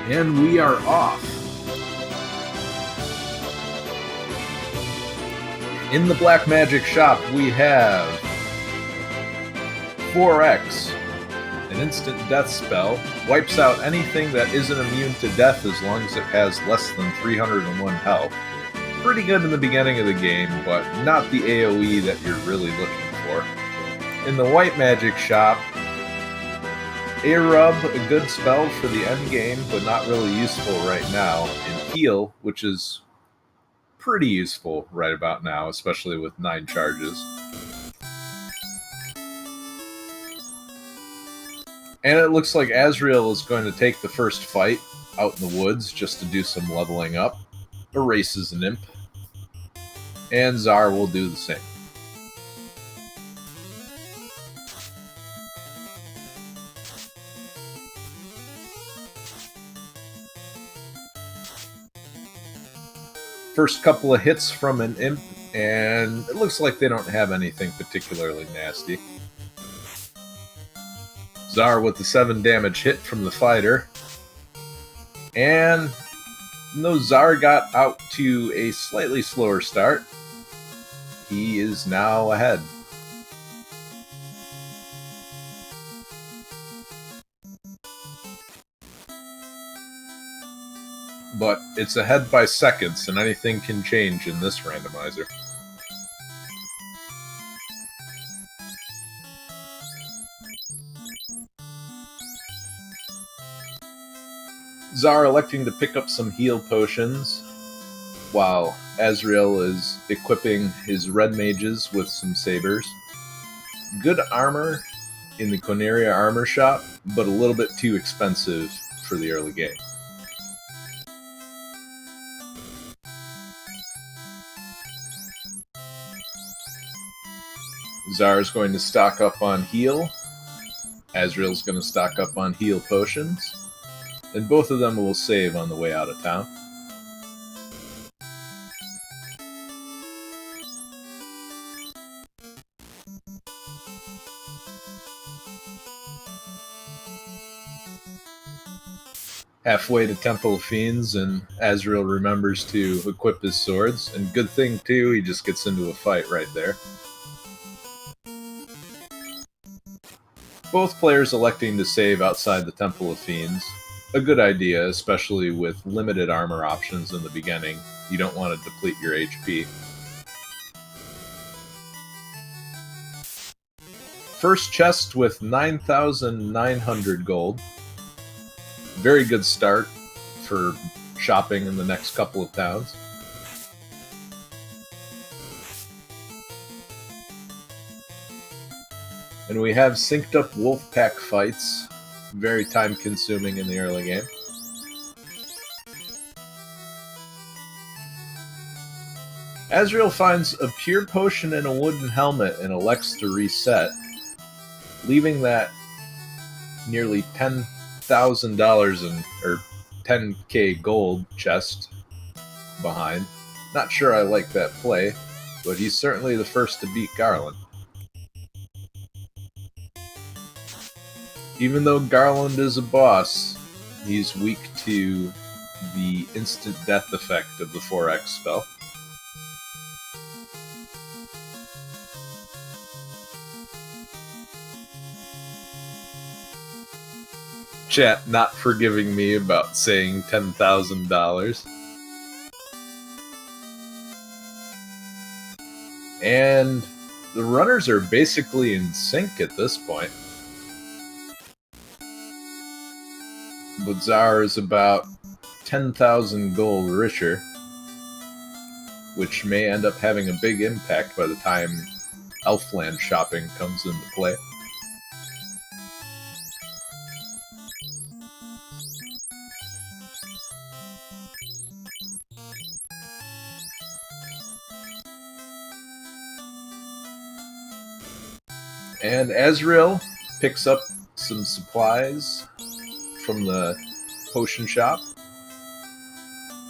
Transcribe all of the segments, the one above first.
And we are off. In the Black Magic shop, we have 4X, an instant death spell. Wipes out anything that isn't immune to death as long as it has less than 301 health. Pretty good in the beginning of the game, but not the AoE that you're really looking for. In the White Magic shop, A-Rub, a good spell for the end game, but not really useful right now. And Heal, which is pretty useful right about now, especially with 9 charges. And it looks like Azrael is going to take the first fight out in the woods just to do some leveling up. Erases an imp. And Czar will do the same. First couple of hits from an imp, and it looks like they don't have anything particularly nasty. Czar with the 7 damage hit from the fighter. And though Czar got out to a slightly slower start, he is now ahead. But it's ahead by seconds, and anything can change in this randomizer. Czar electing to pick up some heal potions, while Azrael is equipping his red mages with some sabers. Good armor in the Coneria armor shop, but a little bit too expensive for the early game. Czar's going to stock up on heal. Azrael's going to stock up on heal potions. And both of them will save on the way out of town. Halfway to Temple of Fiends, and Azrael remembers to equip his swords. And good thing, too, he just gets into a fight right there. Both players electing to save outside the Temple of Fiends. A good idea, especially with limited armor options in the beginning. You don't want to deplete your HP. First chest with 9,900 gold. Very good start for shopping in the next couple of towns. And we have synced up wolf pack fights. Very time consuming in the early game. Azrael finds a pure potion in a wooden helmet and elects to reset, leaving that nearly $10,000 or 10k gold chest behind. Not sure I like that play, but he's certainly the first to beat Garland. Even though Garland is a boss, he's weak to the instant death effect of the 4X spell. Chat not forgiving me about saying $10,000. And the runners are basically in sync at this point. But Czar is about 10,000 gold richer, which may end up having a big impact by the time Elfland shopping comes into play. And Azrael picks up some supplies from the potion shop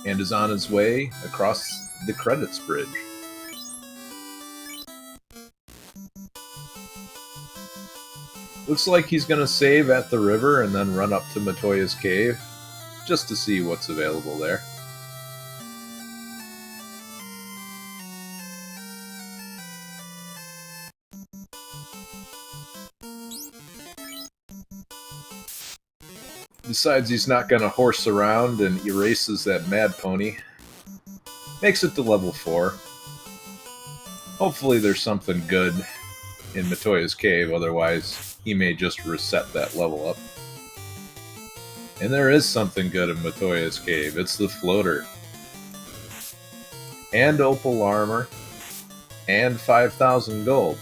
and is on his way across the credits bridge. Looks like he's going to save at the river and then run up to Matoya's cave just to see what's available there. Decides he's not going to horse around and erases that mad pony. Makes it to level 4. Hopefully there's something good in Matoya's cave, otherwise he may just reset that level up. And there is something good in Matoya's cave. It's the floater. And opal armor. And 5,000 gold.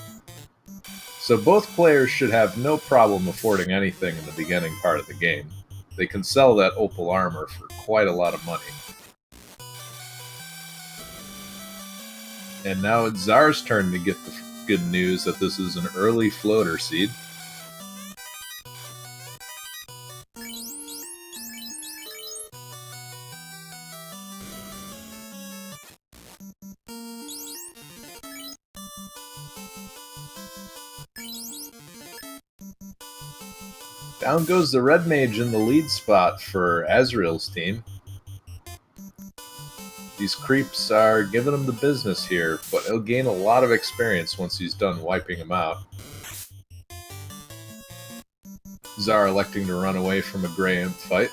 So both players should have no problem affording anything in the beginning part of the game. They can sell that opal armor for quite a lot of money. And now it's Czar's turn to get the good news that this is an early floater seed. Down goes the red mage in the lead spot for Azrael's team. These creeps are giving him the business here, but he'll gain a lot of experience once he's done wiping them out. Czar electing to run away from a gray imp fight.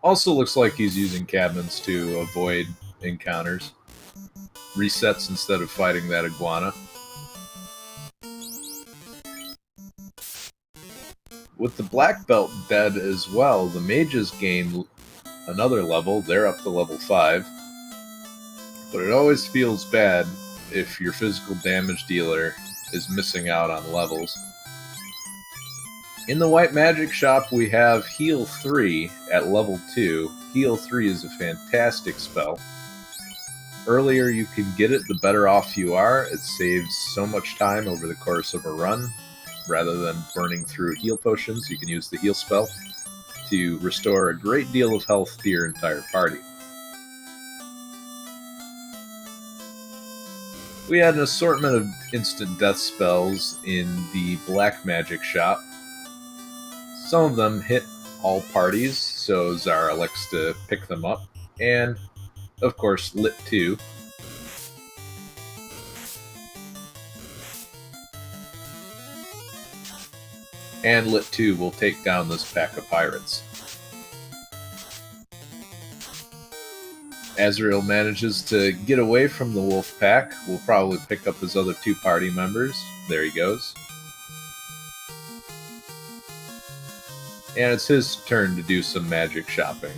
Also looks like he's using cabins to avoid encounters. Resets instead of fighting that iguana. With the black belt dead as well, the mages gain another level. They're up to level 5. But it always feels bad if your physical damage dealer is missing out on levels. In the white magic shop we have Heal 3 at level 2. Heal 3 is a fantastic spell. Earlier you can get it, the better off you are. It saves so much time over the course of a run. Rather than burning through heal potions, you can use the heal spell to restore a great deal of health to your entire party. We had an assortment of instant death spells in the black magic shop. Some of them hit all parties, so Czar elects to pick them up. And, of course, Lit 2. And Lit 2 will take down this pack of pirates. Azrael manages to get away from the wolf pack. We'll probably pick up his other 2 party members. There he goes. And it's his turn to do some magic shopping.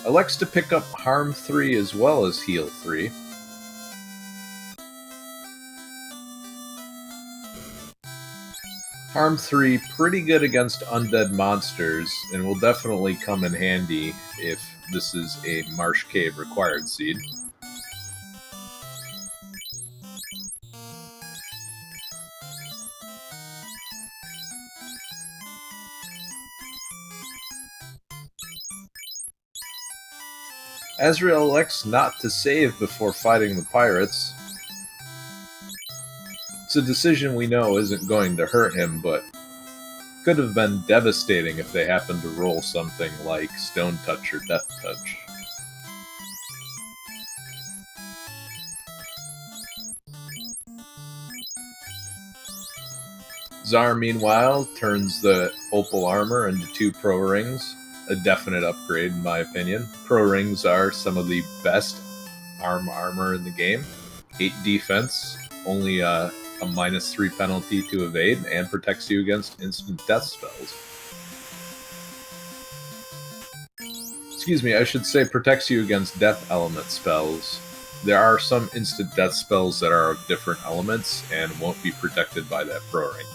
Elects to pick up Harm 3 as well as Heal 3. Harm 3, pretty good against undead monsters, and will definitely come in handy if this is a Marsh Cave required seed. Azrael elects not to save before fighting the pirates. It's a decision we know isn't going to hurt him, but could have been devastating if they happened to roll something like Stone Touch or Death Touch. Czar, meanwhile, turns the opal armor into 2 pro rings. A definite upgrade, in my opinion. Pro rings are some of the best armor in the game. 8 defense, only a -3 penalty to evade, and protects you against instant death spells. Excuse me, I should say protects you against death element spells. There are some instant death spells that are of different elements and won't be protected by that pro ring.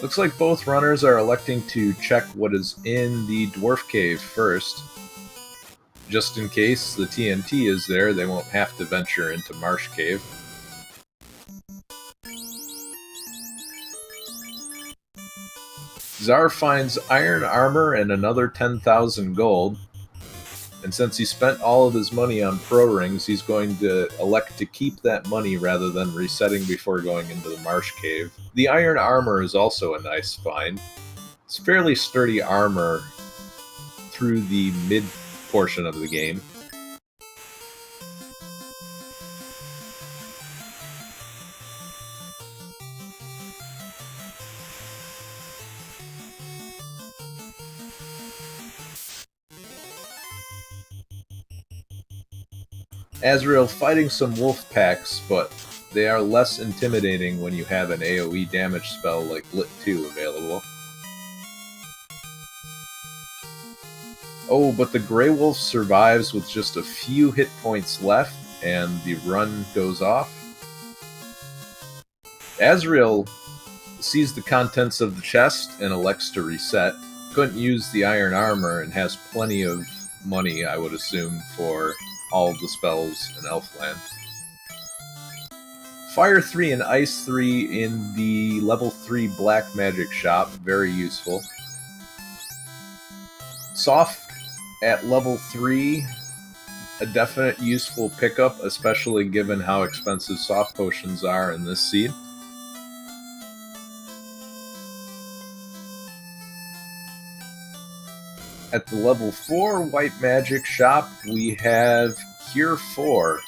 Looks like both runners are electing to check what is in the dwarf cave first. Just in case the TNT is there, they won't have to venture into Marsh Cave. Czar finds iron armor and another 10,000 gold. And since he spent all of his money on pro rings, he's going to elect to keep that money rather than resetting before going into the Marsh Cave. The iron armor is also a nice find. It's fairly sturdy armor through the mid portion of the game. Azrael fighting some wolf packs, but they are less intimidating when you have an AoE damage spell like Lit 2 available. Oh, but the Grey Wolf survives with just a few hit points left, and the run goes off. Azrael sees the contents of the chest and elects to reset. Couldn't use the iron armor and has plenty of money, I would assume, for all of the spells in Elfland. Fire 3 and Ice 3 in the level 3 black magic shop, very useful. Soft at level 3, a definite useful pickup, especially given how expensive soft potions are in this seed. At the level 4 white magic shop, we have Cure 4,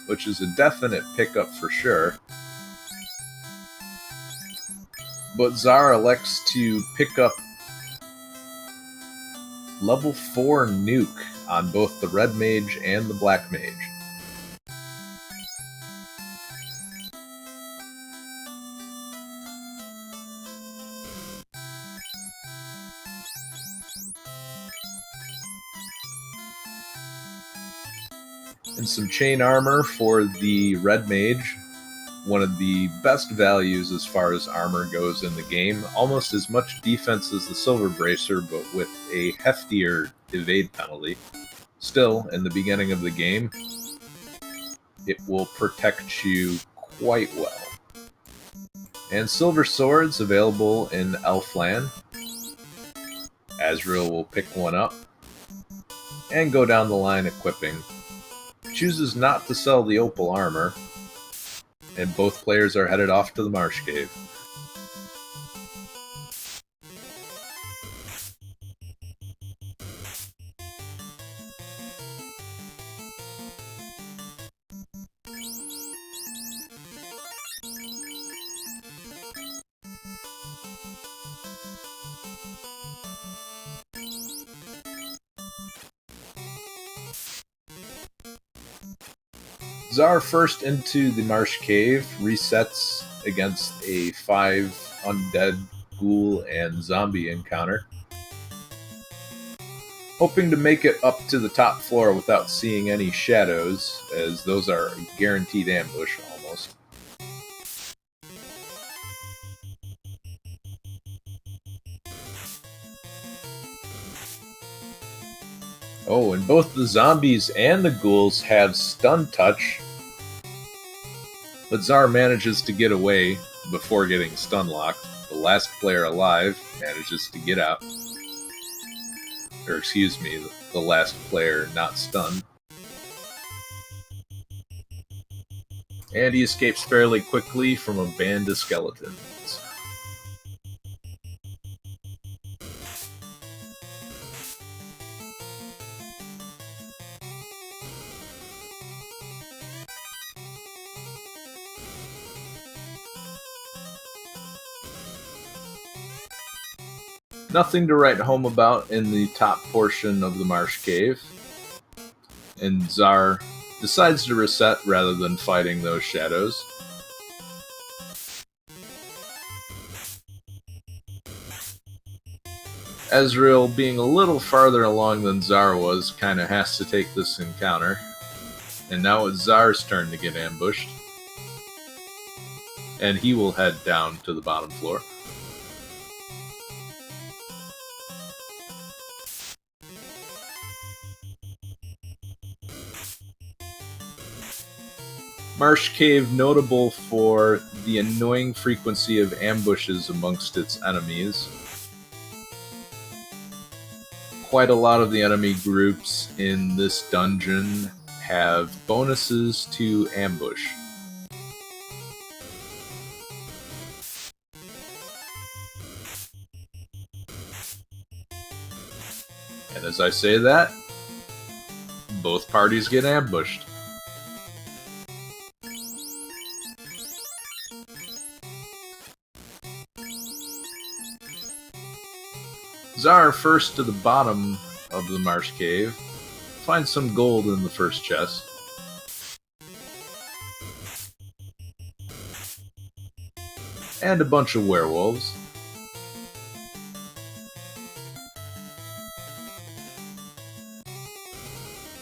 which is a definite pickup for sure. But Czar elects to pick up level 4 Nuke on both the red mage and the black mage. And some chain armor for the red mage, one of the best values as far as armor goes in the game. Almost as much defense as the silver bracer, but with a heftier evade penalty. Still, in the beginning of the game, it will protect you quite well. And silver swords available in Elfland. Azrael will pick one up and go down the line equipping. Chooses not to sell the opal armor, and both players are headed off to the Marsh Cave. Czar first into the Marsh Cave, resets against a 5 undead, ghoul, and zombie encounter. Hoping to make it up to the top floor without seeing any shadows, as those are a guaranteed ambush almost. Oh, and both the zombies and the ghouls have stun touch, but Czar manages to get away before getting stun locked. The last player alive manages to get out. Or excuse me, the last player not stunned. And he escapes fairly quickly from a band of skeletons. Nothing to write home about in the top portion of the Marsh Cave, and Czar decides to reset rather than fighting those shadows. Azrael, being a little farther along than Czar was, kind of has to take this encounter, and now it's Czar's turn to get ambushed, and he will head down to the bottom floor. Marsh Cave notable for the annoying frequency of ambushes amongst its enemies. Quite a lot of the enemy groups in this dungeon have bonuses to ambush. And as I say that, both parties get ambushed. Czar, first to the bottom of the Marsh Cave, finds some gold in the first chest. And a bunch of werewolves.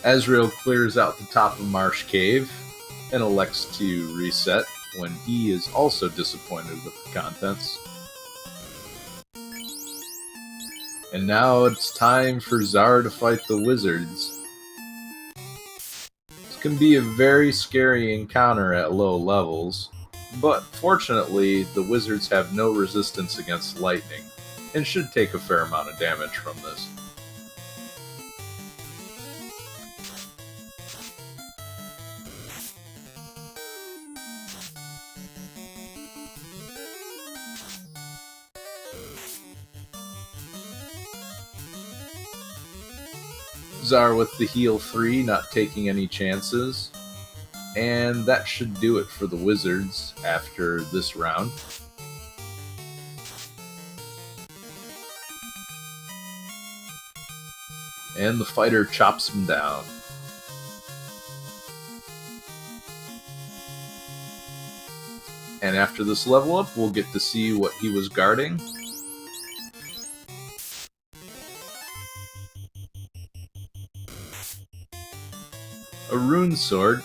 Azrael clears out the top of Marsh Cave and elects to reset when he is also disappointed with the contents. And now it's time for Czar to fight the wizards. This can be a very scary encounter at low levels, but fortunately the wizards have no resistance against lightning, and should take a fair amount of damage from this. Czar with the heal 3, not taking any chances. And that should do it for the wizards after this round. And the fighter chops him down. And after this level up, we'll get to see what he was guarding. A rune sword,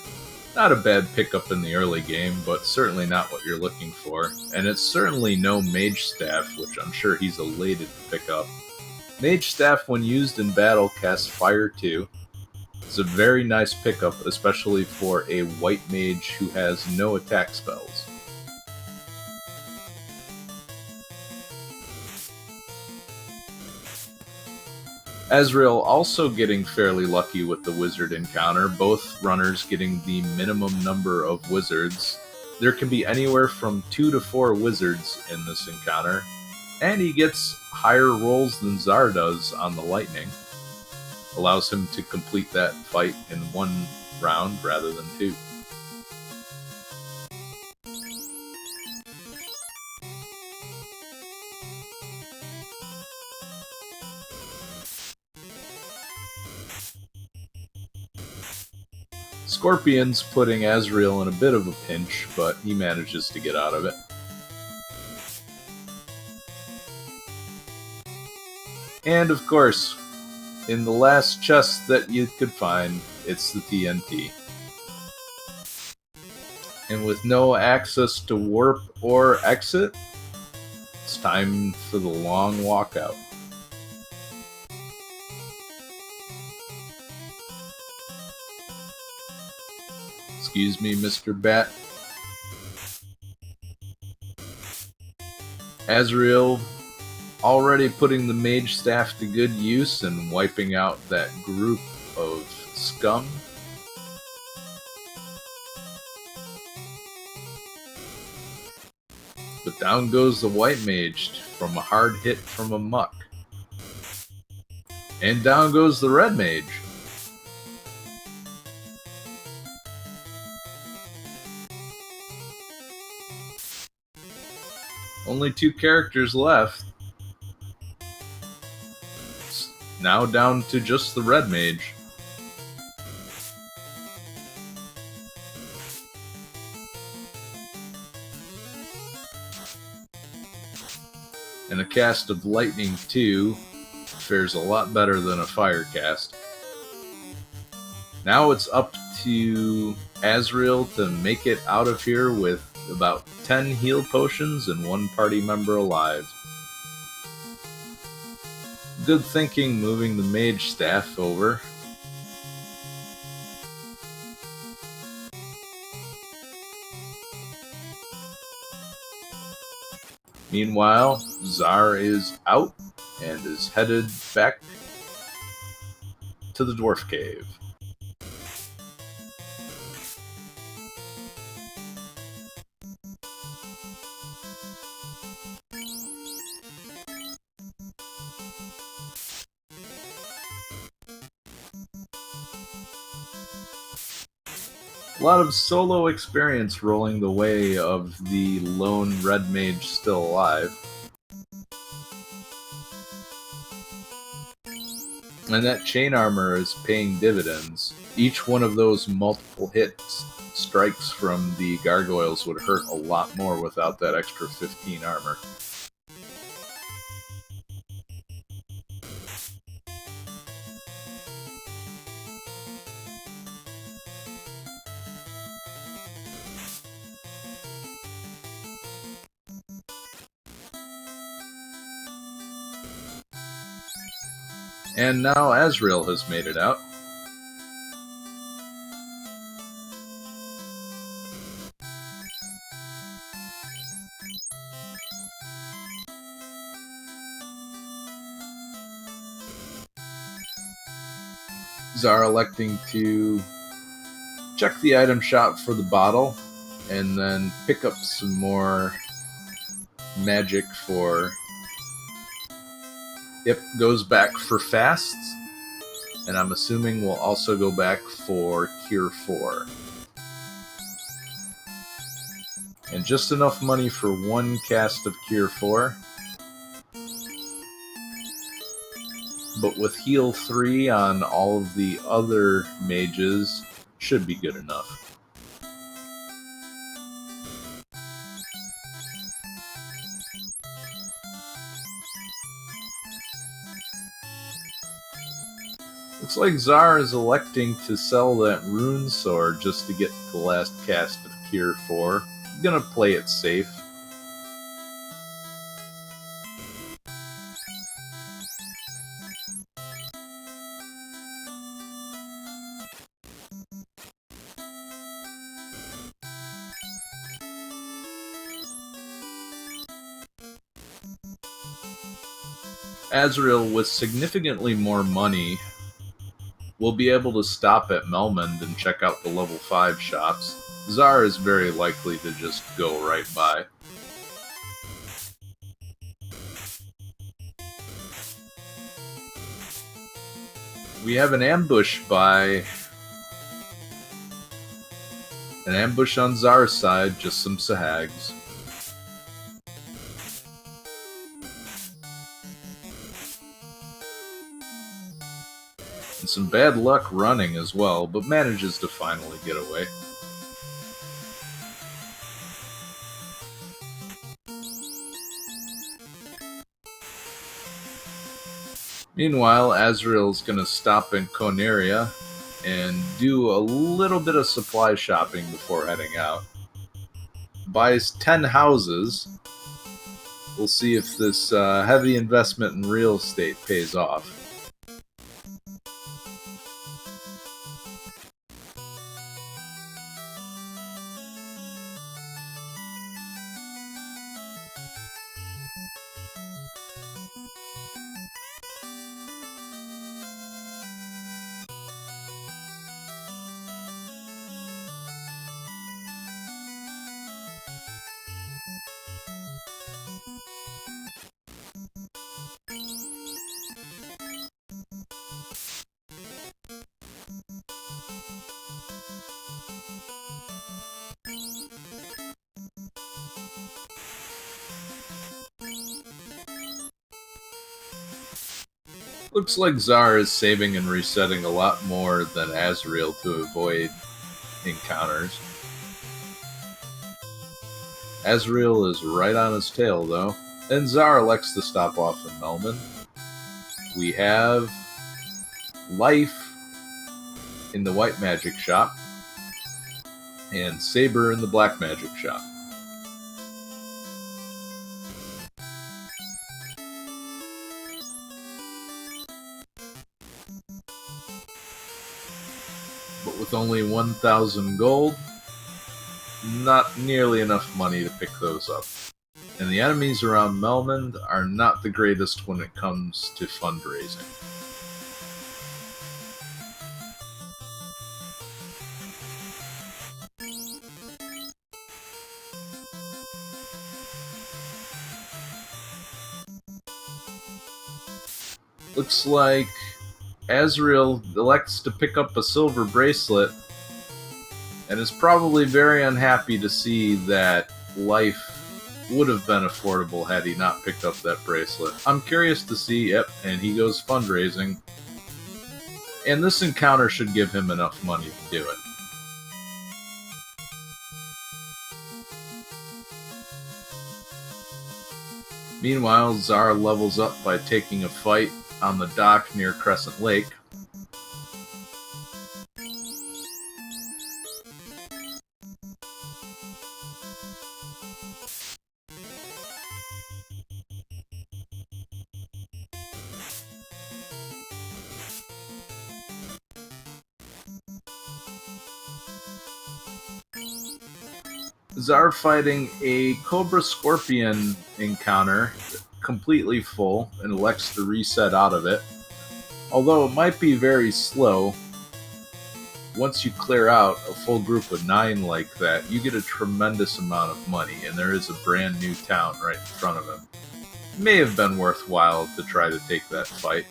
not a bad pickup in the early game, but certainly not what you're looking for. And it's certainly no mage staff, which I'm sure he's elated to pick up. Mage staff, when used in battle, casts fire too. It's a very nice pickup, especially for a white mage who has no attack spells. Azrael also getting fairly lucky with the wizard encounter, both runners getting the minimum number of wizards. There can be anywhere from 2 to 4 wizards in this encounter, and he gets higher rolls than Czar does on the lightning. Allows him to complete that fight in 1 round rather than 2. Scorpion's putting Azrael in a bit of a pinch, but he manages to get out of it. And of course, in the last chest that you could find, it's the TNT. And with no access to warp or exit, it's time for the long walkout. Excuse me, Mr. Bat. Azrael already putting the mage staff to good use and wiping out that group of scum. But down goes the white mage from a hard hit from a muck. And down goes the red mage. Only 2 characters left. It's now down to just the red mage. And a cast of lightning too fares a lot better than a fire cast. Now it's up to Azrael to make it out of here with about 10 heal potions and 1 party member alive. Good thinking moving the mage staff over. Meanwhile, Czar is out and is headed back to the dwarf cave. A lot of solo experience rolling the way of the lone red mage still alive. And that chain armor is paying dividends. Each one of those multiple hits strikes from the gargoyles would hurt a lot more without that extra 15 armor. And now Azrael has made it out. Czar electing to check the item shop for the bottle and then pick up some more magic for... Yep, goes back for fasts, and I'm assuming we'll also go back for Cure 4. And just enough money for one cast of Cure 4. But with Heal 3 on all of the other mages, should be good enough. Looks like Czar is electing to sell that rune sword just to get the last cast of Cure 4. I'm gonna play it safe. Azrael, with significantly more money, will be able to stop at Melmond and check out the level 5 shops. Czar is very likely to just go right by. We have an ambush on Czar's side, just some Sahags. And some bad luck running as well, but manages to finally get away. Meanwhile, Azrael's gonna stop in Coneria and do a little bit of supply shopping before heading out. Buys 10 houses. We'll see if this heavy investment in real estate pays off. Looks like Czar is saving and resetting a lot more than Azrael to avoid encounters. Azrael is right on his tail, though, and Czar elects to stop off in Melman. We have Life in the white magic shop, and Saber in the black magic shop. But with only 1,000 gold, not nearly enough money to pick those up. and the enemies around Melmond are not the greatest when it comes to fundraising. Looks like Azrael elects to pick up a silver bracelet and is probably very unhappy to see that life would have been affordable had he not picked up that bracelet. I'm curious to see, yep, and he goes fundraising. And this encounter should give him enough money to do it. Meanwhile, Czar levels up by taking a fight on the dock near Crescent Lake. Czar fighting a Cobra Scorpion encounter, completely full, and elects to reset out of it. Although it might be very slow, once you clear out a full group of 9 like that, you get a tremendous amount of money, and there is a brand new town right in front of him. It may have been worthwhile to try to take that fight.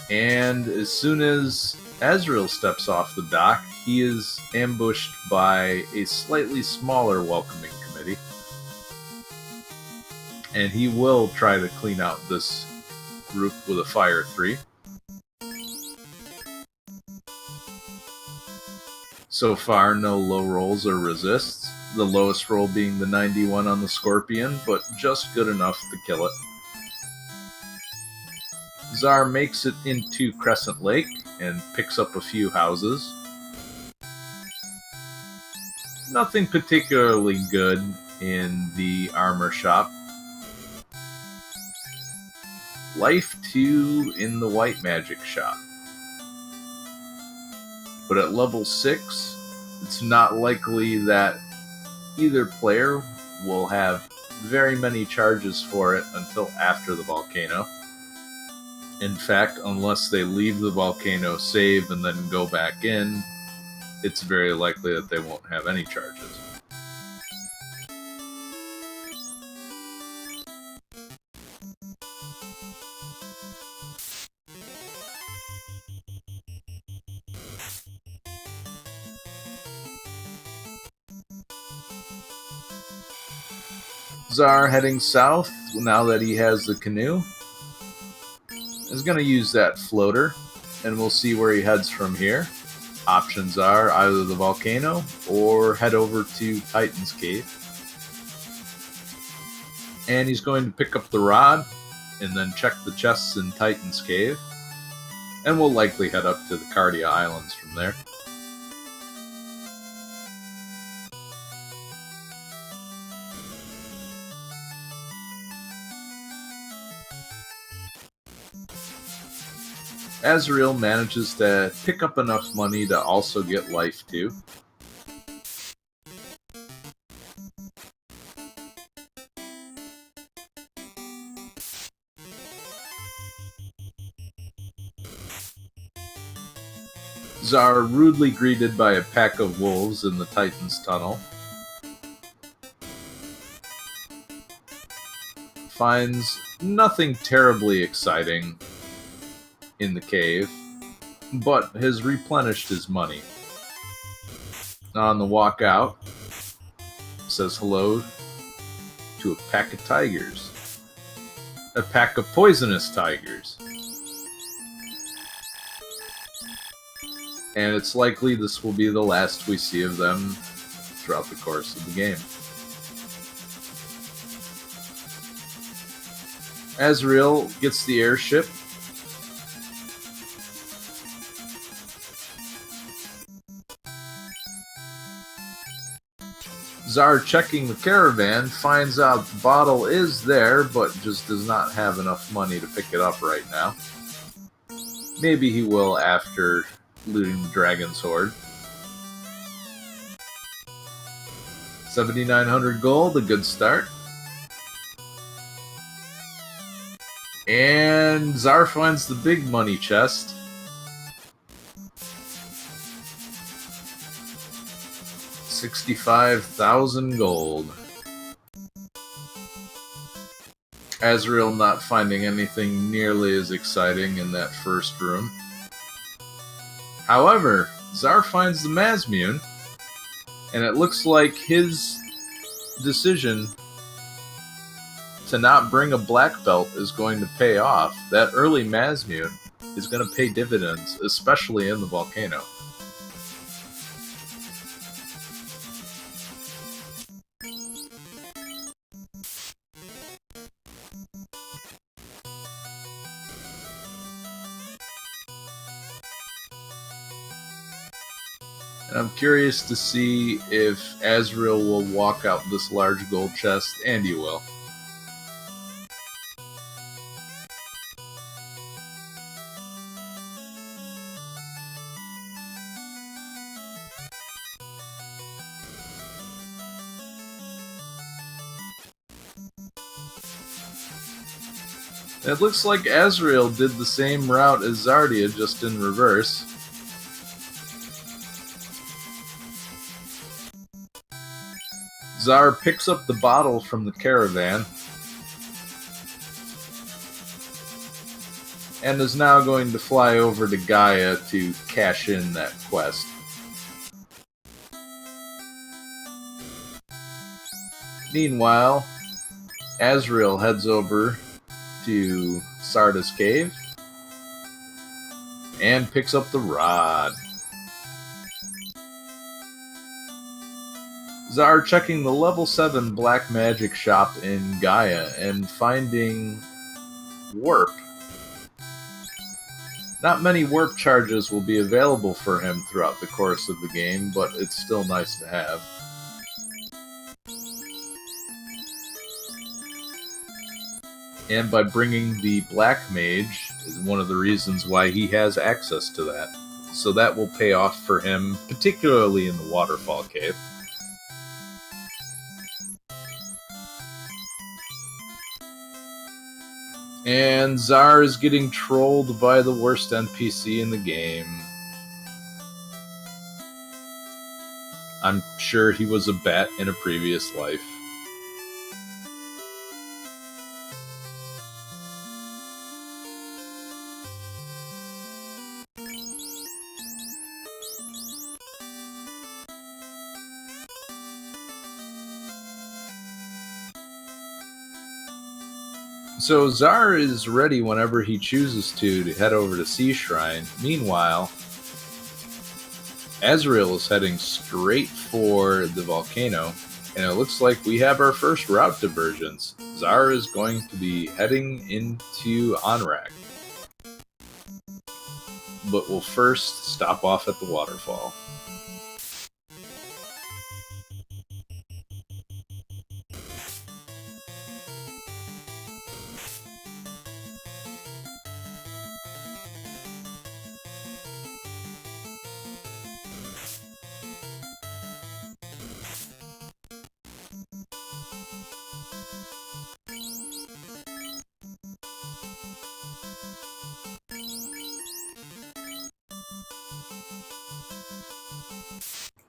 And as soon as Azrael steps off the dock, he is ambushed by a slightly smaller welcoming committee. And he will try to clean out this group with a Fire 3. So far, no low rolls or resists. The lowest roll being the 91 on the Scorpion, but just good enough to kill it. Czar makes it into Crescent Lake and picks up a few houses. Nothing particularly good in the armor shop. Life 2 in the white magic shop. But at level 6, it's not likely that either player will have very many charges for it until after the volcano. In fact, unless they leave the volcano, save, and then go back in, it's very likely that they won't have any charges. Czar heading south, now that he has the canoe, is going to use that floater, and we'll see where he heads from here. Options are either the volcano or head over to Titan's Cave. And he's going to pick up the rod and then check the chests in Titan's Cave. And we'll likely head up to the Cardia Islands from there. Azrael manages to pick up enough money to also get life 2. Czar rudely greeted by a pack of wolves in the Titan's tunnel. Finds nothing terribly exciting in the cave, but has replenished his money. On the walk out, says hello to a pack of tigers. A pack of poisonous tigers. And it's likely this will be the last we see of them throughout the course of the game. Azrael gets the airship. Czar, checking the caravan, finds out the bottle is there, but just does not have enough money to pick it up right now. Maybe he will after looting the dragon's hoard. 7,900 gold, a good start. And Czar finds the big money chest. $65,000 gold. Azrael not finding anything nearly as exciting in that first room. However, Czar finds the Mazmune, and it looks like his decision to not bring a black belt is going to pay off. That early Mazmune is going to pay dividends, especially in the volcano. And I'm curious to see if Azrael will walk out this large gold chest, and he will. It looks like Azrael did the same route as Zardia, just in reverse. Czar picks up the bottle from the caravan and is now going to fly over to Gaia to cash in that quest. Meanwhile, Azrael heads over to Sarda's cave and picks up the rod. Czar checking the level 7 black magic shop in Gaia and finding warp. Not many warp charges will be available for him throughout the course of the game, but it's still nice to have. And by bringing the black mage is one of the reasons why he has access to that. So that will pay off for him, particularly in the waterfall cave. And Czar is getting trolled by the worst NPC in the game. I'm sure he was a bat in a previous life. So Czar is ready whenever he chooses to head over to Sea Shrine. Meanwhile, Azrael is heading straight for the volcano, and it looks like we have our first route divergence. Czar is going to be heading into Onrak, but we'll first stop off at the waterfall.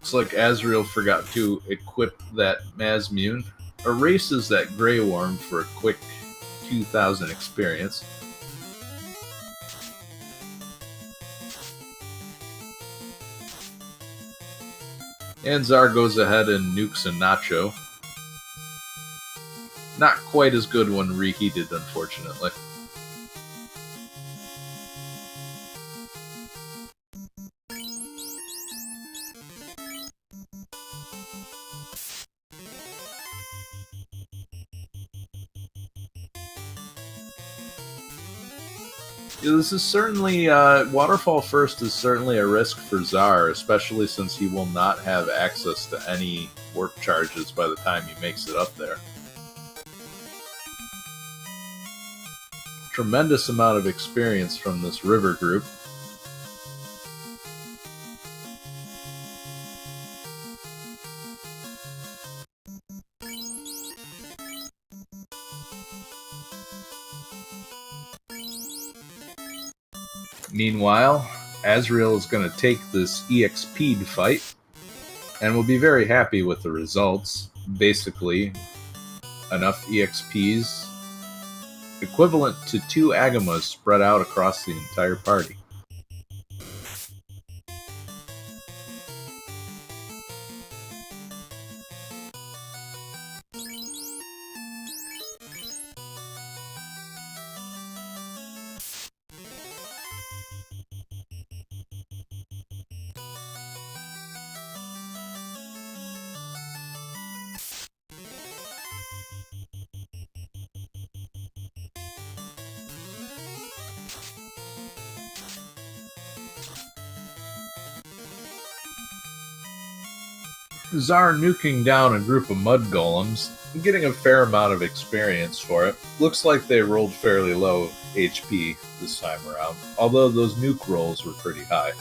Looks like Azrael forgot to equip that Mazmune. Erases that Grey Worm for a quick 2,000 experience. And Czar goes ahead and nukes a Nacho. Not quite as good when reheated, unfortunately. This is certainly, Waterfall First is certainly a risk for Czar, especially since he will not have access to any warp charges by the time he makes it up there. Tremendous amount of experience from this river group. Meanwhile, Azrael is going to take this EXP'd fight and will be very happy with the results. Basically, enough EXPs equivalent to 2 Agamas spread out across the entire party. Czar nuking down a group of mud golems and getting a fair amount of experience for it. Looks like they rolled fairly low HP this time around, although those nuke rolls were pretty high.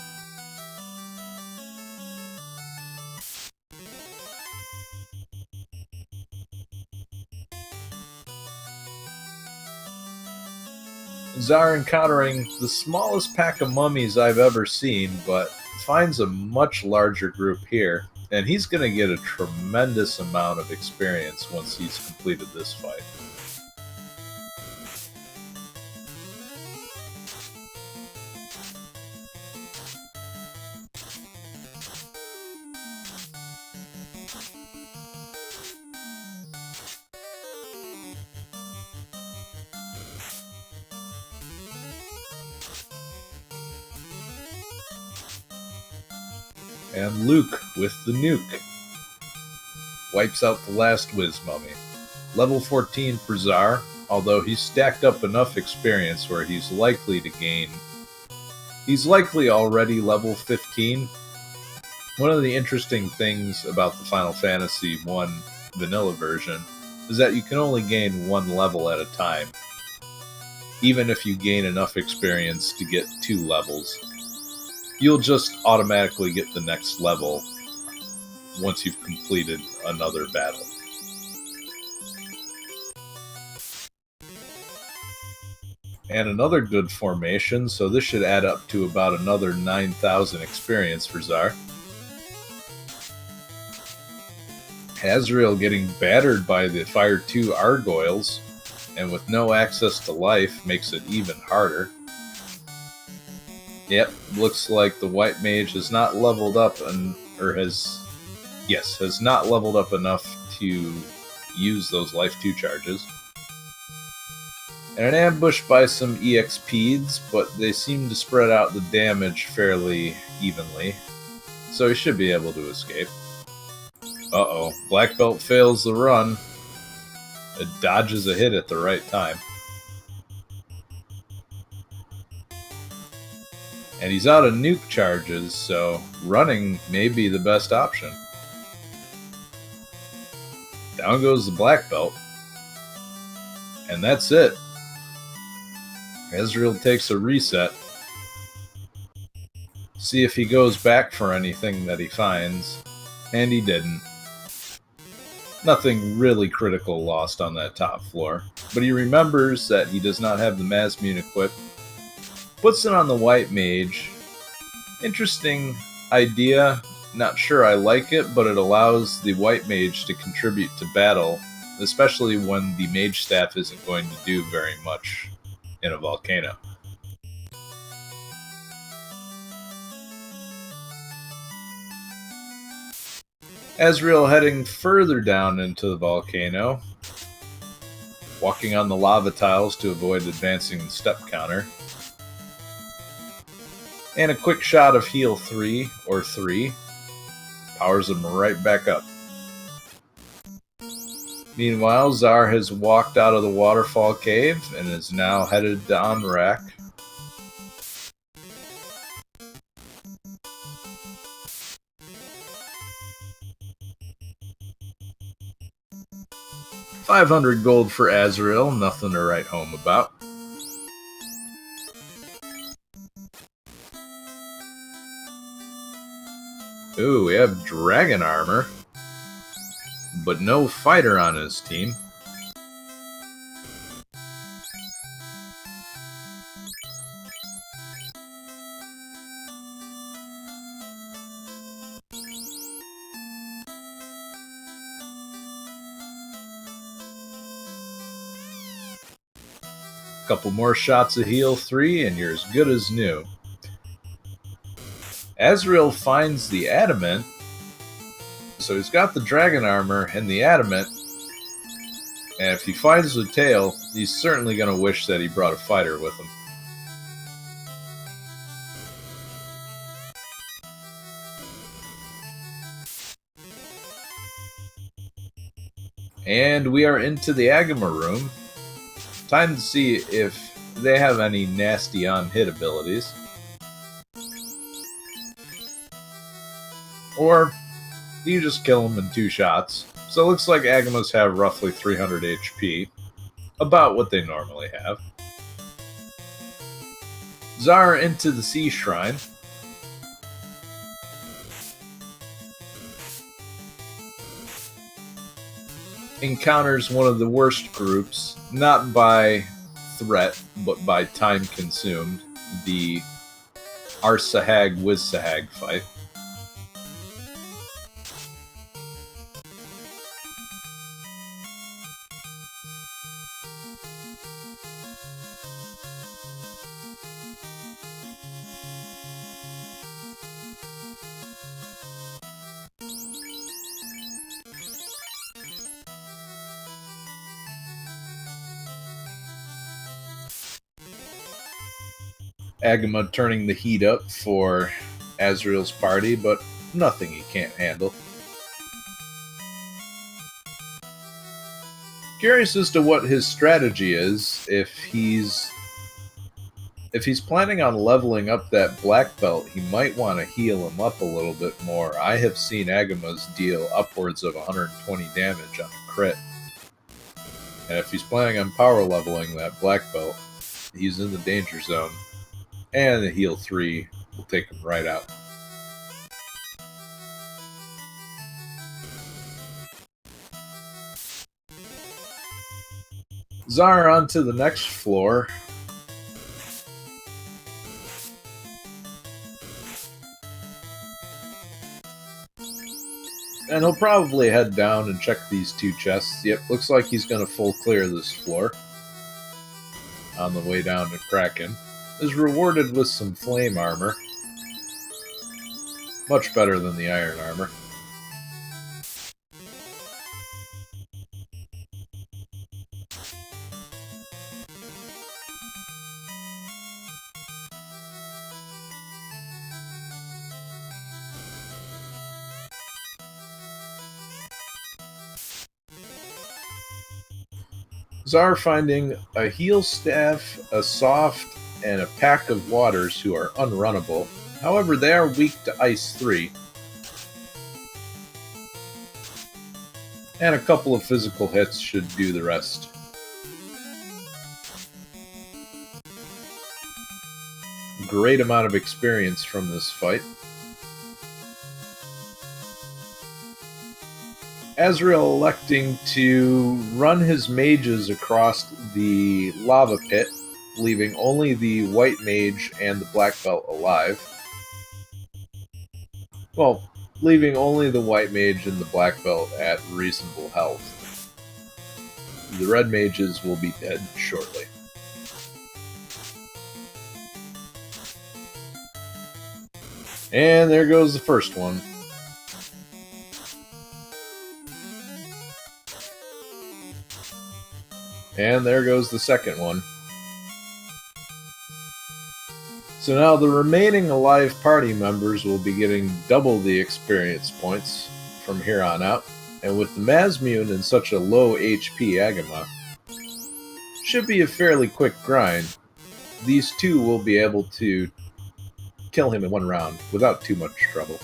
Czar encountering the smallest pack of mummies I've ever seen, but finds a much larger group here. And he's going to get a tremendous amount of experience once he's completed this fight. And Luke with the nuke wipes out the last Wiz Mummy. Level 14 for Czar, although he's stacked up enough experience where he's likely to gain. He's likely already level 15. One of the interesting things about the Final Fantasy I vanilla version is that you can only gain 1 level at a time, even if you gain enough experience to get 2 levels. You'll just automatically get the next level once you've completed another battle. And another good formation, so this should add up to about another 9,000 experience for Czar. Azrael getting battered by the Fire 2 Argoyles, and with no access to life makes it even harder. Yep, looks like the White Mage has not leveled up has not leveled up enough to use those Life 2 charges. And an ambush by some EXPs, but they seem to spread out the damage fairly evenly, so he should be able to escape. Uh-oh, Black Belt fails the run. It dodges a hit at the right time. And he's out of nuke charges, so running may be the best option. Down goes the Black Belt. And that's it. Azrael takes a reset. See if he goes back for anything that he finds. And he didn't. Nothing really critical lost on that top floor. But he remembers that he does not have the Mazmune equipped. Puts it on the White Mage. Interesting idea. Not sure I like it, but it allows the White Mage to contribute to battle, especially when the Mage Staff isn't going to do very much in a volcano. Azrael heading further down into the volcano, walking on the lava tiles to avoid advancing the step counter. And a quick shot of heal 3, or 3, powers him right back up. Meanwhile, Czar has walked out of the waterfall cave and is now headed to Anrak. $500 gold for Azrael, nothing to write home about. Ooh, we have dragon armor, but no fighter on his team. Couple more shots of heal 3 and you're as good as new. Azrael finds the adamant. So he's got the dragon armor and the adamant. And if he finds the tail, he's certainly going to wish that he brought a fighter with him. And we are into the Agama room. Time to see if they have any nasty on-hit abilities. Or you just kill them in 2 shots. So it looks like Agamas have roughly 300 HP. About what they normally have. Czar into the Sea Shrine. Encounters one of the worst groups, not by threat, but by time consumed, the Ar-Sahag with Sahag fight. Agama turning the heat up for Azrael's party, but nothing he can't handle. Curious as to what his strategy is, if he's planning on leveling up that black belt, he might want to heal him up a little bit more. I have seen Agamas deal upwards of 120 damage on a crit. And if he's planning on power leveling that black belt, he's in the danger zone. And the heal 3 will take him right out. Czar onto the next floor. And he'll probably head down and check these 2 chests. Yep, looks like he's going to full clear this floor. On the way down to Kraken. Is rewarded with some flame armor. Much better than the iron armor. Czar finding a heal staff, a soft, and a pack of waters who are unrunnable. However, they are weak to Ice 3. And a couple of physical hits should do the rest. Great amount of experience from this fight. Azrael electing to run his mages across the lava pit, leaving only the white mage and the black belt alive. Well, leaving only the white mage and the black belt at reasonable health. The red mages will be dead shortly. And there goes the first one. And there goes the second one. So now the remaining alive party members will be getting double the experience points from here on out. And with the Mazmune in such a low HP Agama, should be a fairly quick grind. These 2 will be able to kill him in 1 round without too much trouble.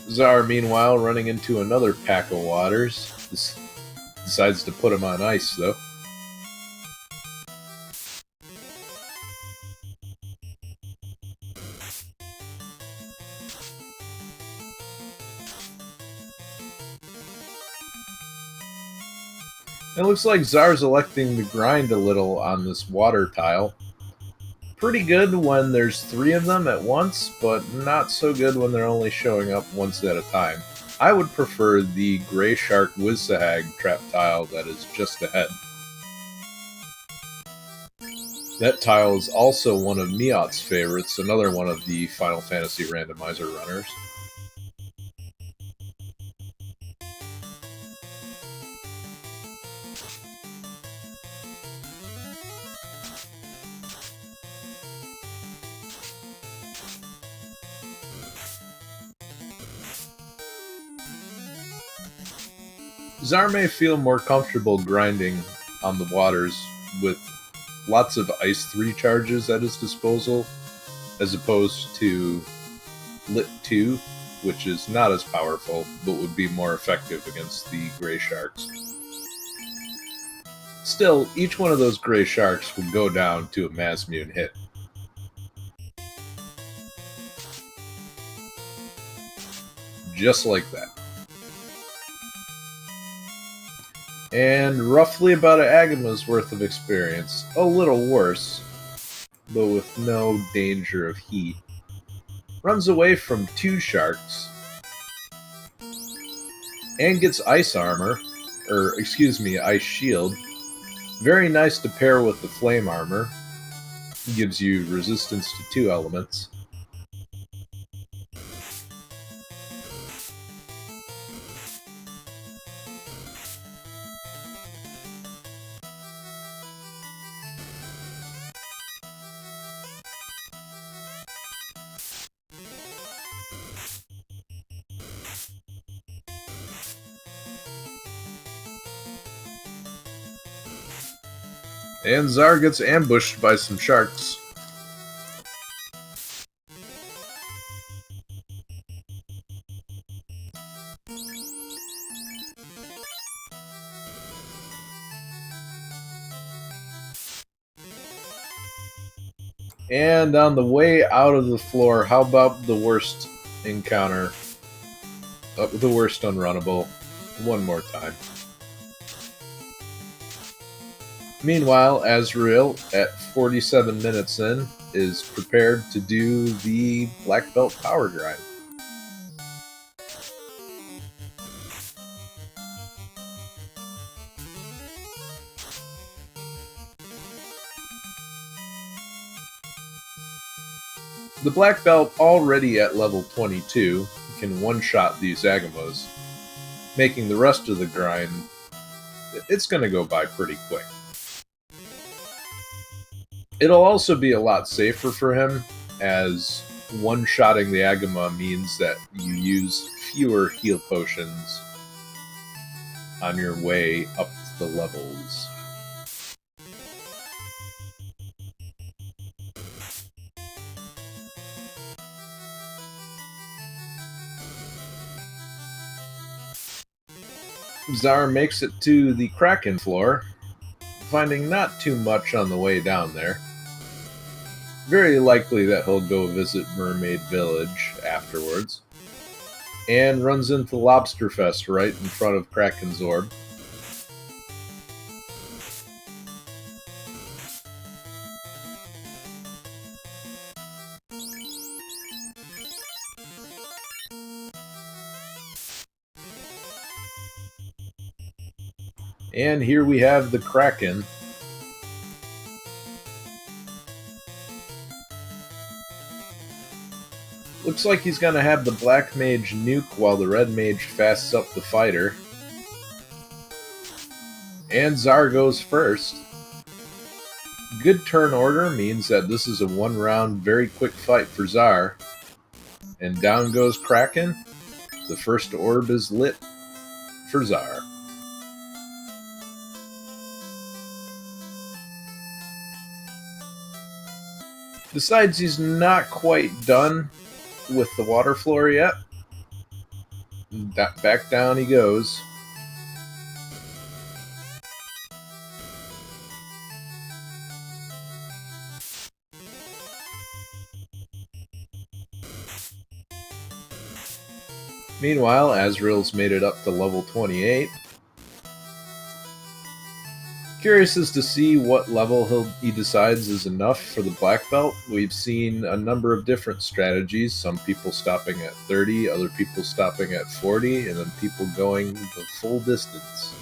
Czar, meanwhile, running into another pack of waters. Decides to put him on ice, though. It looks like Czar's electing to grind a little on this water tile. Pretty good when there's 3 of them at once, but not so good when they're only showing up once at a time. I would prefer the Gray Shark Wizzahag trap tile that is just ahead. That tile is also one of Miot's favorites, another one of the Final Fantasy Randomizer runners. Czar may feel more comfortable grinding on the waters with lots of Ice 3 charges at his disposal, as opposed to Lit 2, which is not as powerful, but would be more effective against the Gray Sharks. Still, each one of those Gray Sharks would go down to a Mazmune hit. Just like that. And roughly about an Agama's worth of experience. A little worse, but with no danger of heat. Runs away from 2 sharks. And gets ice armor. Or, excuse me, ice shield. Very nice to pair with the flame armor. Gives you resistance to 2 elements. And Czar gets ambushed by some sharks. And on the way out of the floor, how about the worst encounter? The worst unrunnable. One more time. Meanwhile, Azrael, at 47 minutes in, is prepared to do the Black Belt power grind. The Black Belt, already at level 22, can one-shot these Agamas, making the rest of the grind, it's going to go by pretty quick. It'll also be a lot safer for him, as one-shotting the Agama means that you use fewer heal potions on your way up the levels. Czar makes it to the Kraken floor, finding not too much on the way down there. Very likely that he'll go visit Mermaid Village afterwards. And runs into Lobsterfest right in front of Kraken's orb. And here we have the Kraken. Looks like he's going to have the Black Mage nuke while the Red Mage fasts up the fighter. And Czar goes first. Good turn order means that this is a one-round, very quick fight for Czar. And down goes Kraken. The first orb is lit for Czar. Decides he's not quite done with the water floor yet. Back down he goes. Meanwhile, Azrael's made it up to level 28. Curious as to see what level he decides is enough for the black belt. We've seen a number of different strategies, some people stopping at 30, other people stopping at 40, and then people going the full distance.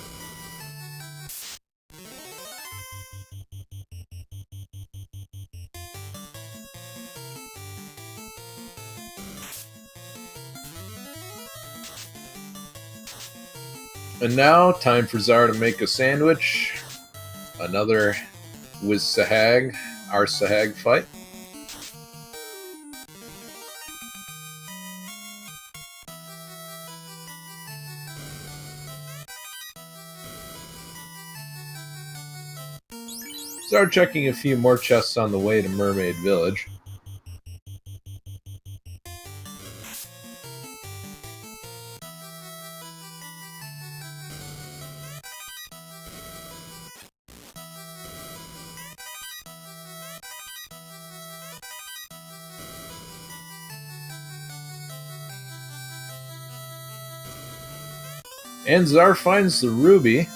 And now, time for Czar to make a sandwich. Another with Sahag, our Sahag fight. Czar checking a few more chests on the way to Mermaid Village. And Czar finds the ruby.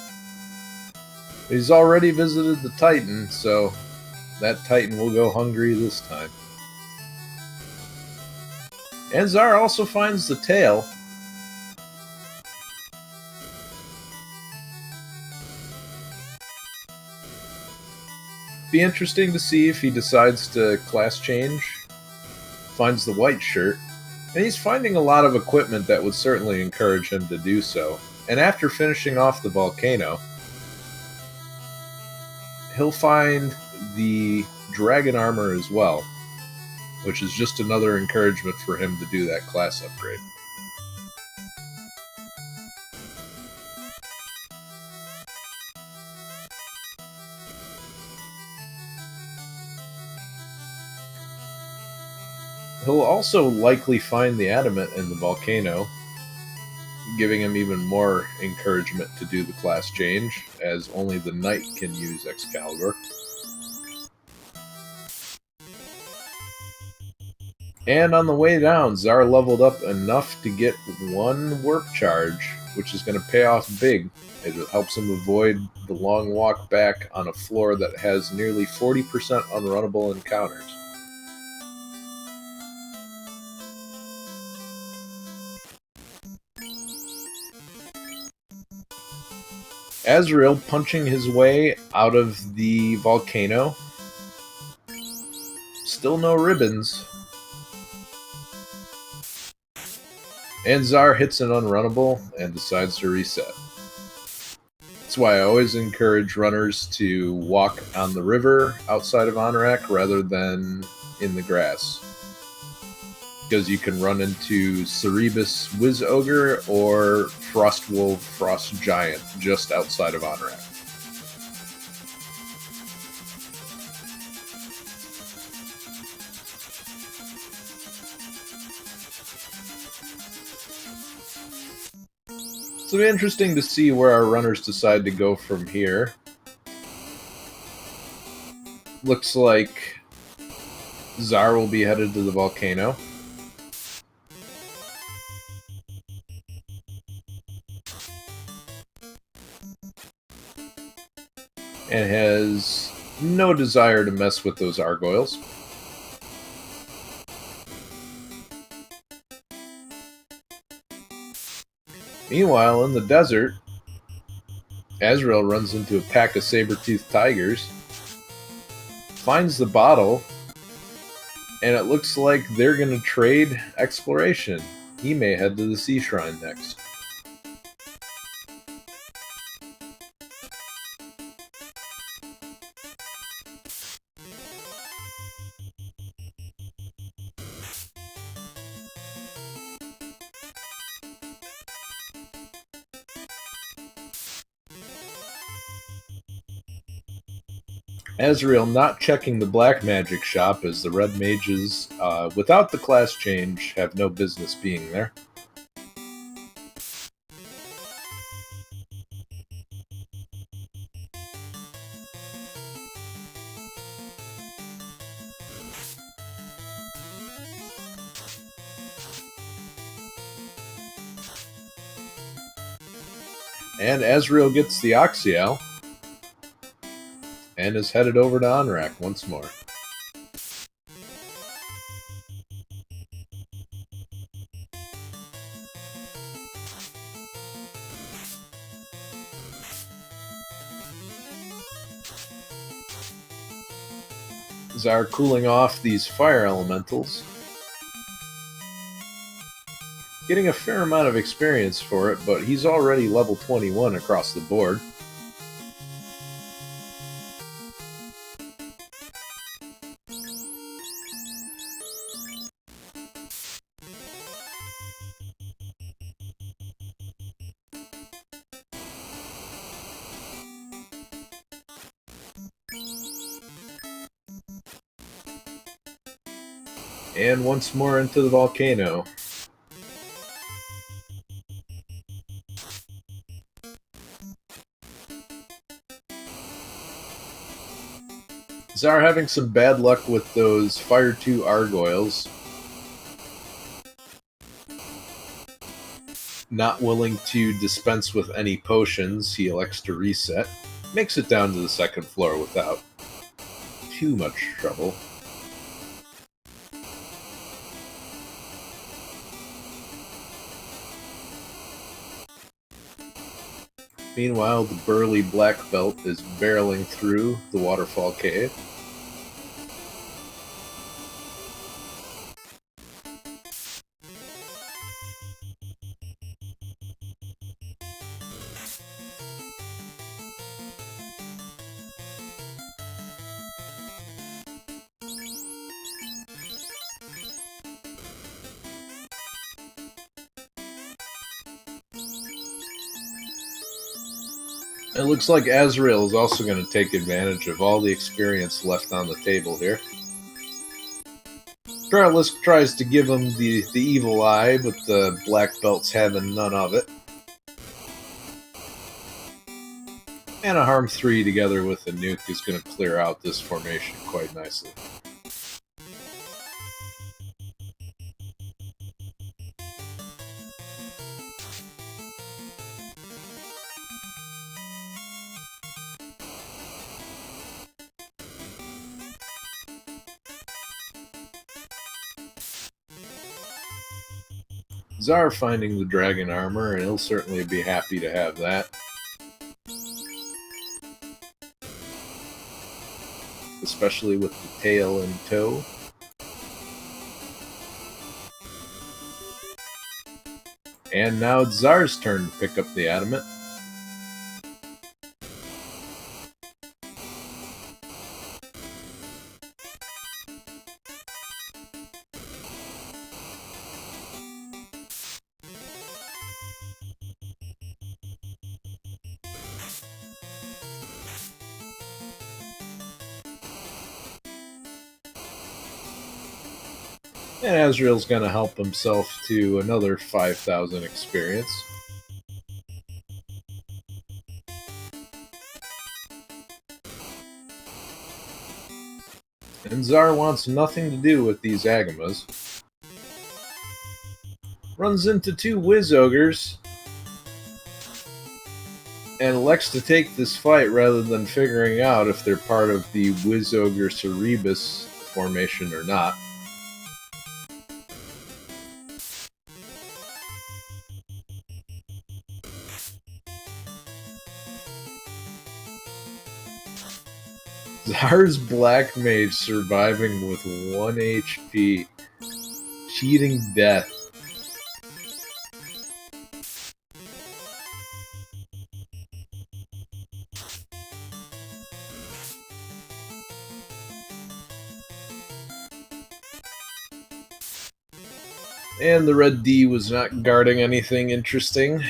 He's already visited the Titan, so that Titan will go hungry this time. And Czar also finds the tail. Be interesting to see if he decides to class change. Finds the white shirt. And he's finding a lot of equipment that would certainly encourage him to do so. And after finishing off the volcano, he'll find the dragon armor as well, which is just another encouragement for him to do that class upgrade. He'll also likely find the adamant in the volcano, giving him even more encouragement to do the class change, as only the knight can use Excalibur. And on the way down, Czar leveled up enough to get one warp charge, which is going to pay off big. It helps him avoid the long walk back on a floor that has nearly 40% unrunnable encounters. Azrael punching his way out of the volcano. Still no ribbons. And Czar hits an unrunnable and decides to reset. That's why I always encourage runners to walk on the river outside of Anorak rather than in the grass. Because you can run into Cerebus Wiz Ogre or Frostwolf Frost Giant just outside of Anorak. So it'll be interesting to see where our runners decide to go from here. Looks like Czar will be headed to the volcano. And has no desire to mess with those gargoyles. Meanwhile, in the desert, Azrael runs into a pack of saber-toothed tigers, finds the bottle, and it looks like they're going to trade exploration. He may head to the Sea Shrine next. Azrael not checking the black magic shop, as the red mages, without the class change, have no business being there. And Azrael gets the Oxial. and is headed over to Onrak once more. Czar cooling off these fire elementals, getting a fair amount of experience for it, but he's already level 21 across the board. And once more into the volcano. Czar having some bad luck with those Fire 2 Argoyles. Not willing to dispense with any potions, he elects to reset. Makes it down to the second floor without too much trouble. Meanwhile, the burly black belt is barreling through the waterfall cave. It looks like Azrael is also going to take advantage of all the experience left on the table here. Trellis tries to give him the evil eye, but the black belt's having none of it. And a harm 3 together with a nuke is going to clear out this formation quite nicely. Czar finding the dragon armor, and he'll certainly be happy to have that. Especially with the tail in tow. And now it's Czar's turn to pick up the adamant. And Azrael's going to help himself to another 5,000 experience. And Czar wants nothing to do with these Agamas. Runs into 2 Whiz Ogres. And elects to take this fight rather than figuring out if they're part of the Whiz Ogre Cerebus formation or not. Czar's Black Mage surviving with 1 HP. Cheating death. And the red D was not guarding anything interesting.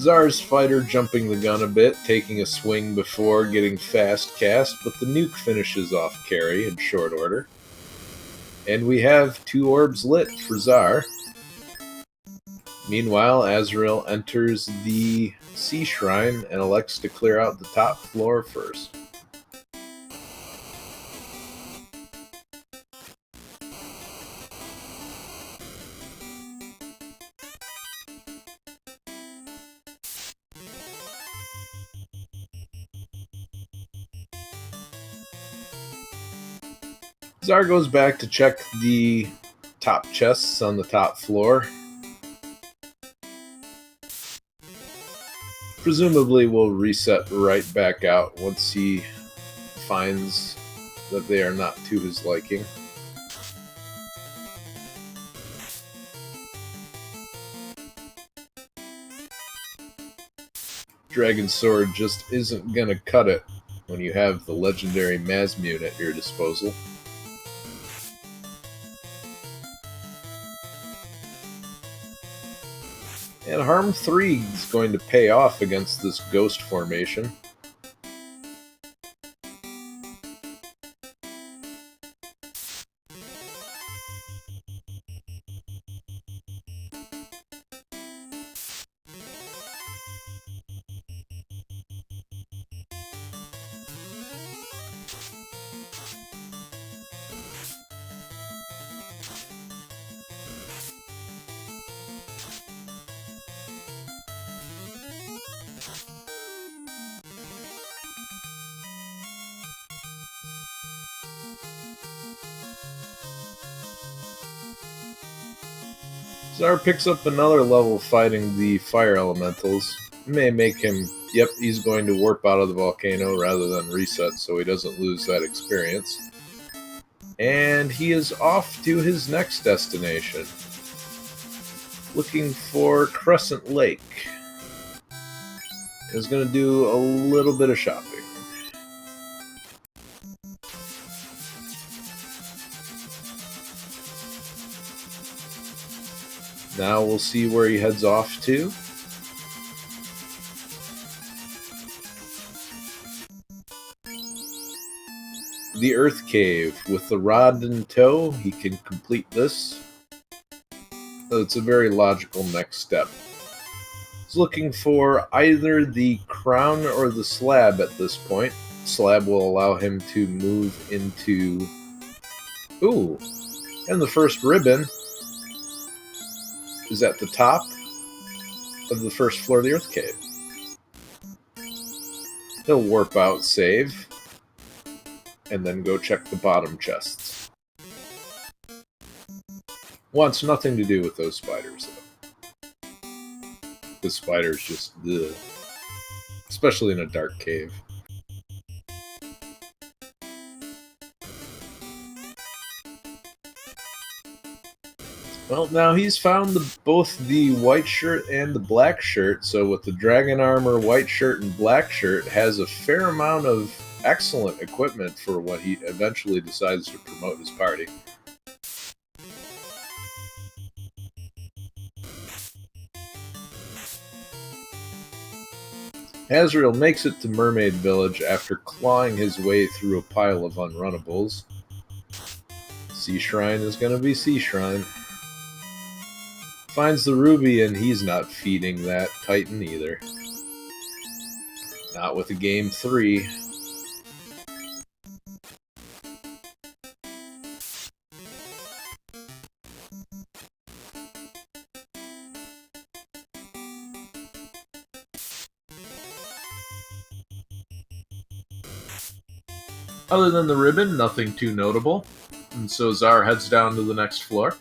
Czar's fighter jumping the gun a bit, taking a swing before getting fast cast, but the nuke finishes off carry in short order. And we have 2 orbs lit for Czar. Meanwhile, Azrael enters the Sea Shrine and elects to clear out the top floor first. Czar goes back to check the top chests on the top floor. Presumably will reset right back out once he finds that they are not to his liking. Dragon Sword just isn't gonna cut it when you have the legendary Mazmune at your disposal. And Harm 3 is going to pay off against this ghost formation. Czar picks up another level fighting the fire elementals. It may make him, yep, he's going to warp out of the volcano rather than reset so he doesn't lose that experience. And he is off to his next destination, looking for Crescent Lake. He's going to do a little bit of shopping. Now we'll see where he heads off to. The Earth Cave. With the rod in tow, he can complete this. It's a very logical next step. He's looking for either the crown or the slab at this point. Slab will allow him to move into... Ooh! And the first ribbon is at the top of the first floor of the Earth Cave. He'll warp out, save, and then go check the bottom chests. Wants nothing to do with those spiders, though. The spiders just, ugh. Especially in a dark cave. Well, now he's found both the white shirt and the black shirt, so with the dragon armor, white shirt, and black shirt, has a fair amount of excellent equipment for what he eventually decides to promote his party. Azrael makes it to Mermaid Village after clawing his way through a pile of unrunnables. Sea Shrine is going to be Sea Shrine. Finds the ruby, and he's not feeding that Titan either. Not with a game 3. Other than the ribbon, nothing too notable. And so Czar heads down to the next floor.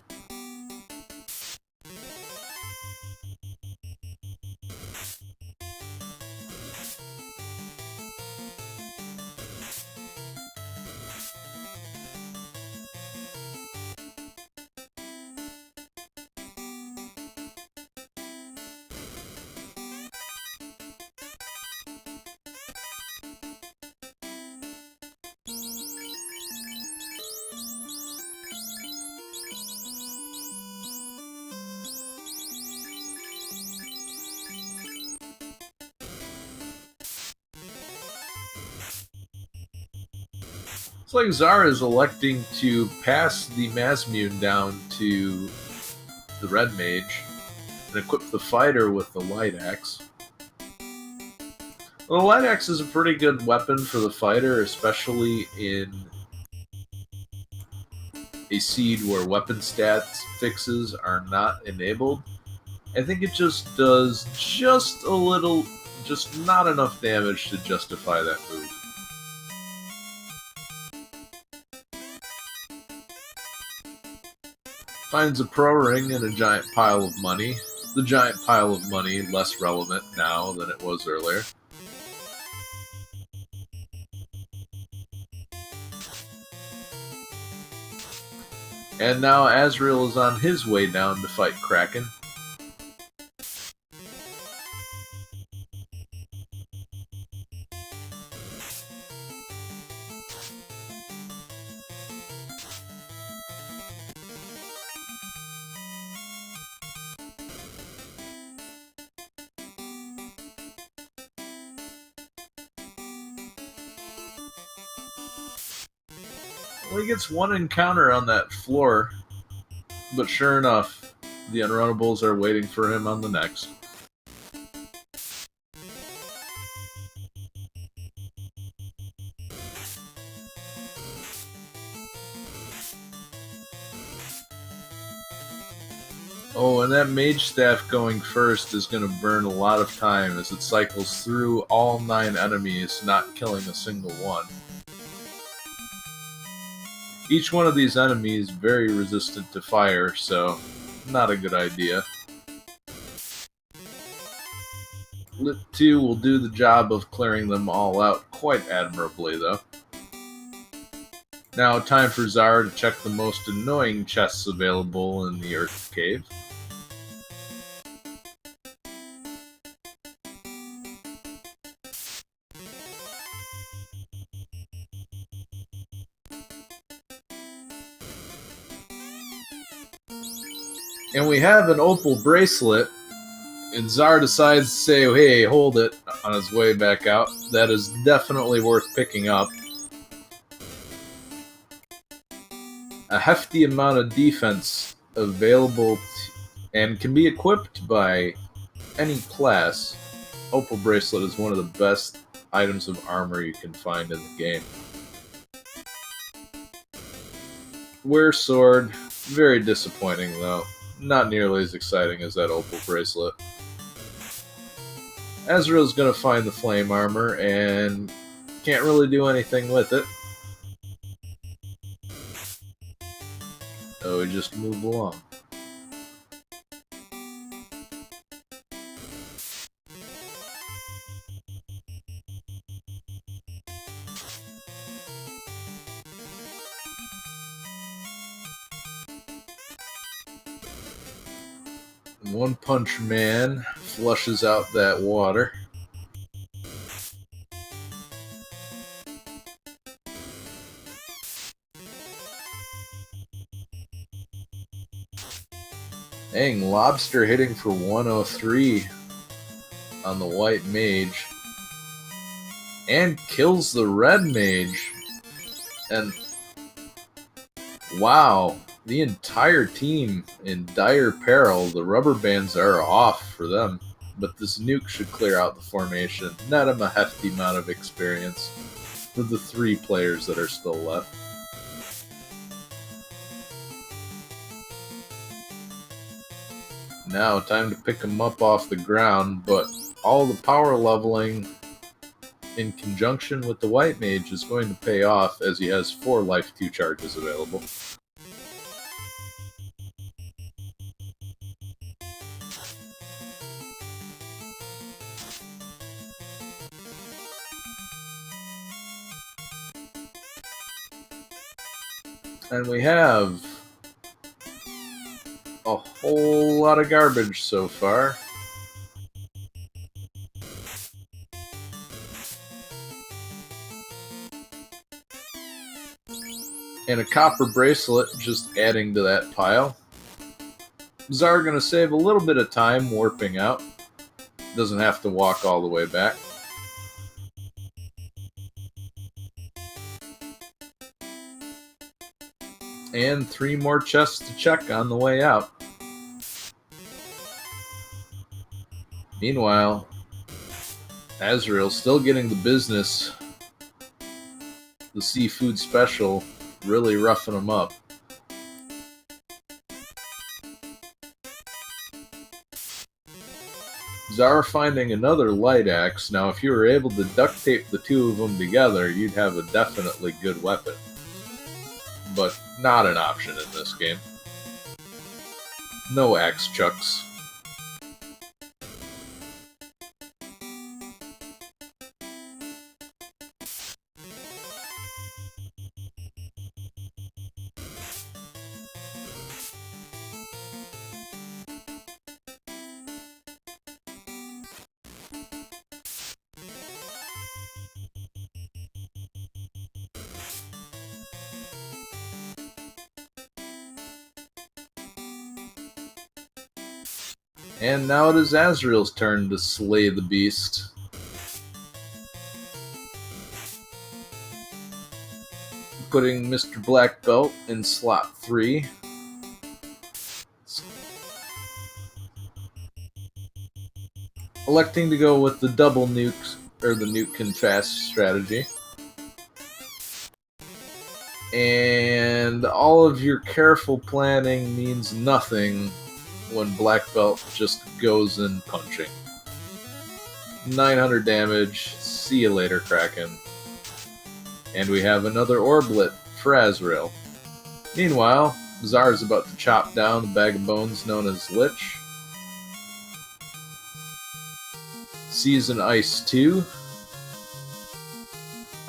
Looks like Czar is electing to pass the Mazmune down to the Red Mage and equip the fighter with the Light Axe. Well, the Light Axe is a pretty good weapon for the fighter, especially in a seed where weapon stats fixes are not enabled. I think it just does just a little, just not enough damage to justify that move. Finds a pro ring and a giant pile of money. The giant pile of money less relevant now than it was earlier. And now Azrael is on his way down to fight Kraken. Well, he gets one encounter on that floor, but sure enough, the Unrunnables are waiting for him on the next. Oh, and that Mage Staff going first is going to burn a lot of time as it cycles through all 9 enemies, not killing a single one. Each one of these enemies is very resistant to fire, so not a good idea. Lit 2 will do the job of clearing them all out quite admirably, though. Now, time for Czar to check the most annoying chests available in the Earth Cave. And we have an opal bracelet, and Czar decides to say, hey, hold it, on his way back out. That is definitely worth picking up. A hefty amount of defense available and can be equipped by any class. Opal bracelet is one of the best items of armor you can find in the game. Wear sword, very disappointing though. Not nearly as exciting as that opal bracelet. Azrael's gonna find the flame armor and can't really do anything with it. So we just move along. One Punch Man flushes out that water. Dang, Lobster hitting for 103 on the White Mage. And kills the Red Mage. And wow, the entire team in dire peril. The rubber bands are off for them. But this nuke should clear out the formation. Net him a hefty amount of experience for the 3 players that are still left. Now, time to pick him up off the ground, but all the power leveling in conjunction with the White Mage is going to pay off as he has 4 Life 2 charges available. And we have a whole lot of garbage so far. And a copper bracelet just adding to that pile. Czar gonna save a little bit of time warping out. Doesn't have to walk all the way back. and 3 more chests to check on the way out. Meanwhile, Azrael's still getting the business. The seafood special really roughing him up. Czar finding another light axe. Now, if you were able to duct tape the two of them together, you'd have a definitely good weapon. But not an option in this game. No axe chucks. And now it is Azrael's turn to slay the beast. Putting Mr. Black Belt in slot 3. Electing to go with the double nuke, or the nuke can fast strategy. And all of your careful planning means nothing when Black Belt just goes in punching. 900 damage. See you later, Kraken. And we have another Orblet for Azrael. Meanwhile, Czar is about to chop down the bag of bones known as Lich. Season Ice 2.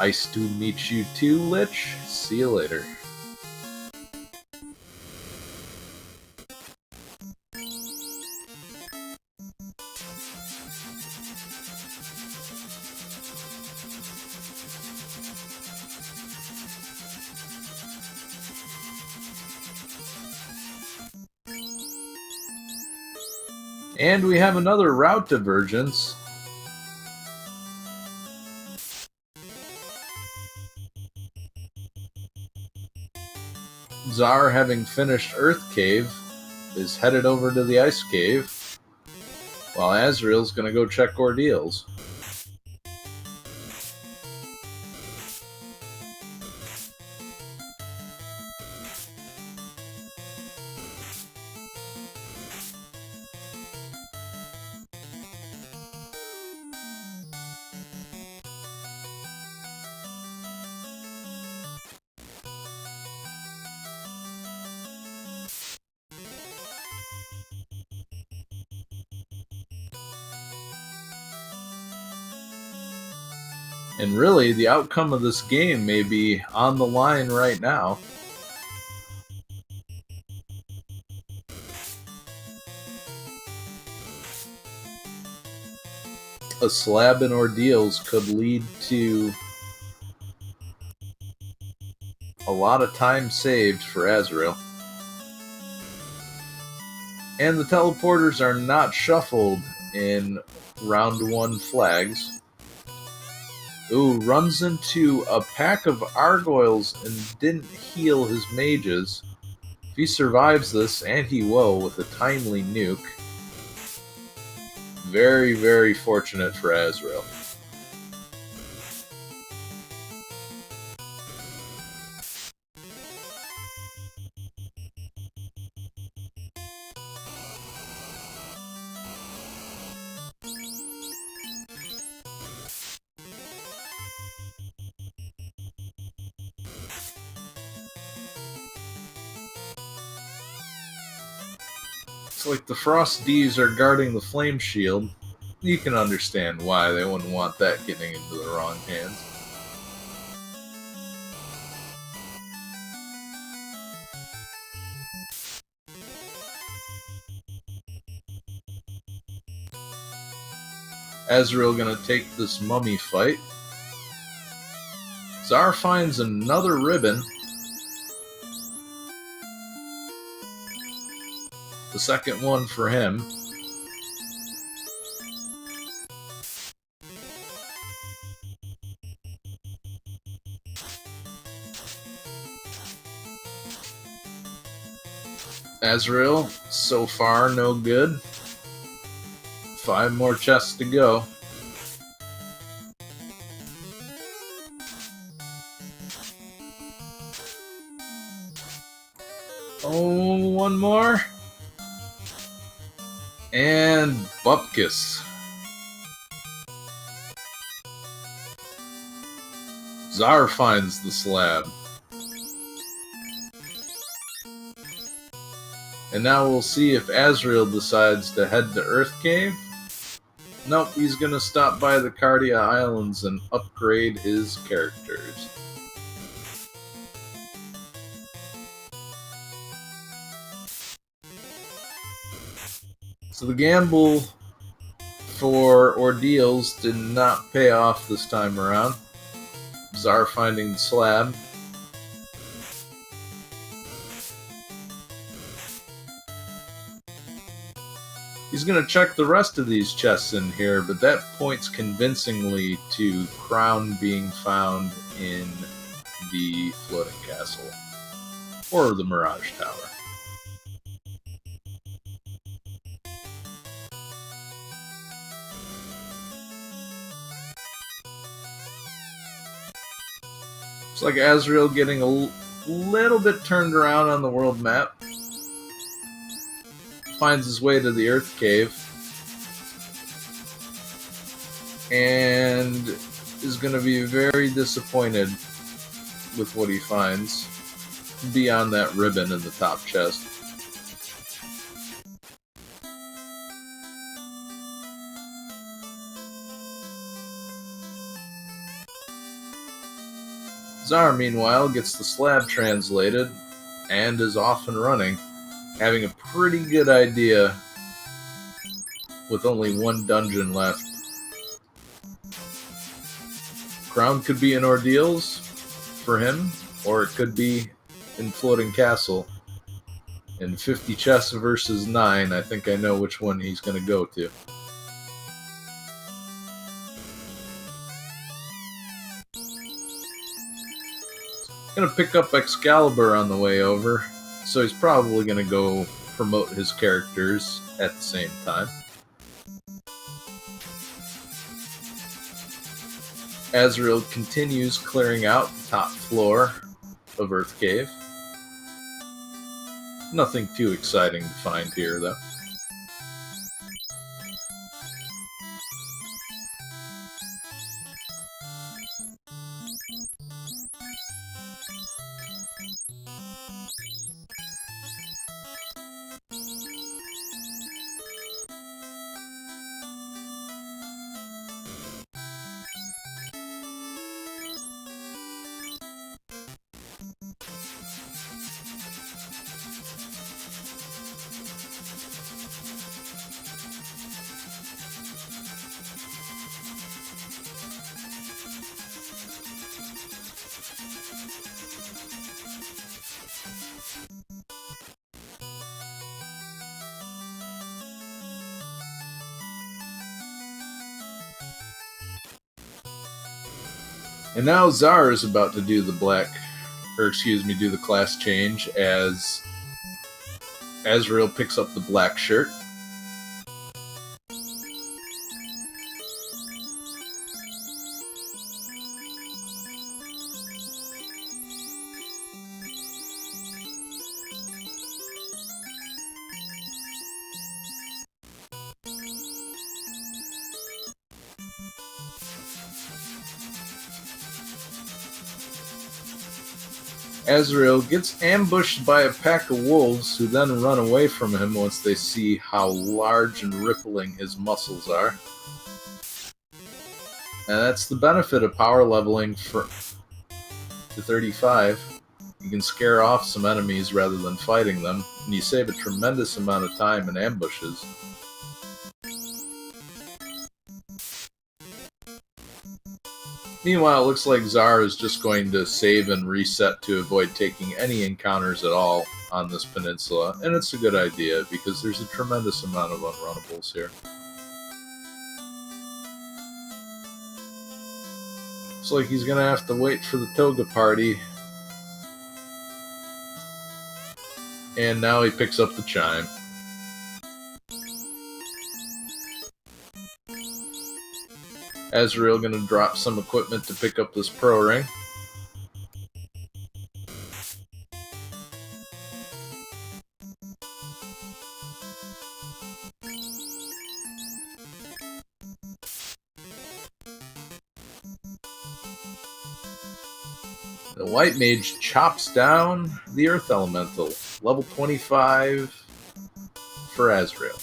Ice to meet you too, Lich. See you later. And we have another route divergence. Czar, having finished Earth Cave, is headed over to the Ice Cave, while Azrael's going to go check Ordeals. And really, the outcome of this game may be on the line right now. A slab in Ordeals could lead to a lot of time saved for Azrael. And the teleporters are not shuffled in round 1 flags. Ooh, runs into a pack of Argoyles and didn't heal his mages. If he survives this, and he will with a timely nuke, very, very fortunate for Azrael. It's like the Frost D's are guarding the Flame Shield. You can understand why they wouldn't want that getting into the wrong hands. Azrael gonna take this mummy fight. Czar finds another ribbon. The second one for him. Azrael, so far no good. 5 more chests to go. Oh, one more. And Bupkis. Czar finds the slab. And now we'll see if Azrael decides to head to Earth Cave. Nope, he's gonna stop by the Cardia Islands and upgrade his characters. So the gamble for ordeals did not pay off this time around. Czar finding the slab. He's going to check the rest of these chests in here, but that points convincingly to Crown being found in the floating castle. Or the Mirage Tower. Looks like Azrael getting a little bit turned around on the world map. Finds his way to the Earth Cave. And is going to be very disappointed with what he finds beyond that ribbon in the top chest. Czar, meanwhile, gets the slab translated and is off and running, having a pretty good idea with only one dungeon left. Crown could be in Ordeals for him, or it could be in Floating Castle. In 50 chests versus 9, I think I know which one he's going to go to. Going to pick up Excalibur on the way over, so he's probably going to go promote his characters at the same time. Azrael continues clearing out the top floor of Earth Cave. Nothing too exciting to find here, though. And now Czar is about to do the do the class change as Azrael picks up the black shirt. Azrael gets ambushed by a pack of wolves who then run away from him once they see how large and rippling his muscles are. And that's the benefit of power leveling to 35. You can scare off some enemies rather than fighting them, and you save a tremendous amount of time in ambushes. Meanwhile, it looks like Czar is just going to save and reset to avoid taking any encounters at all on this peninsula, and it's a good idea because there's a tremendous amount of unrunnables here. Looks like he's going to have to wait for the toga party And now he picks up the chime. Azrael gonna drop some equipment to pick up this pro ring. The white mage chops down the earth elemental. Level 25 for Azrael.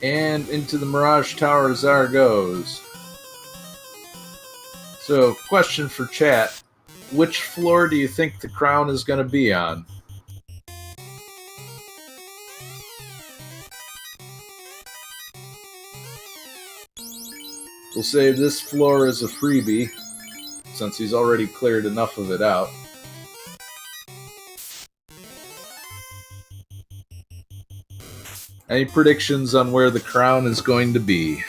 And into the Mirage Tower Czar goes. So, question for chat. Which floor do you think the crown is going to be on? We'll say this floor is a freebie, since he's already cleared enough of it out. Any predictions on where the crown is going to be?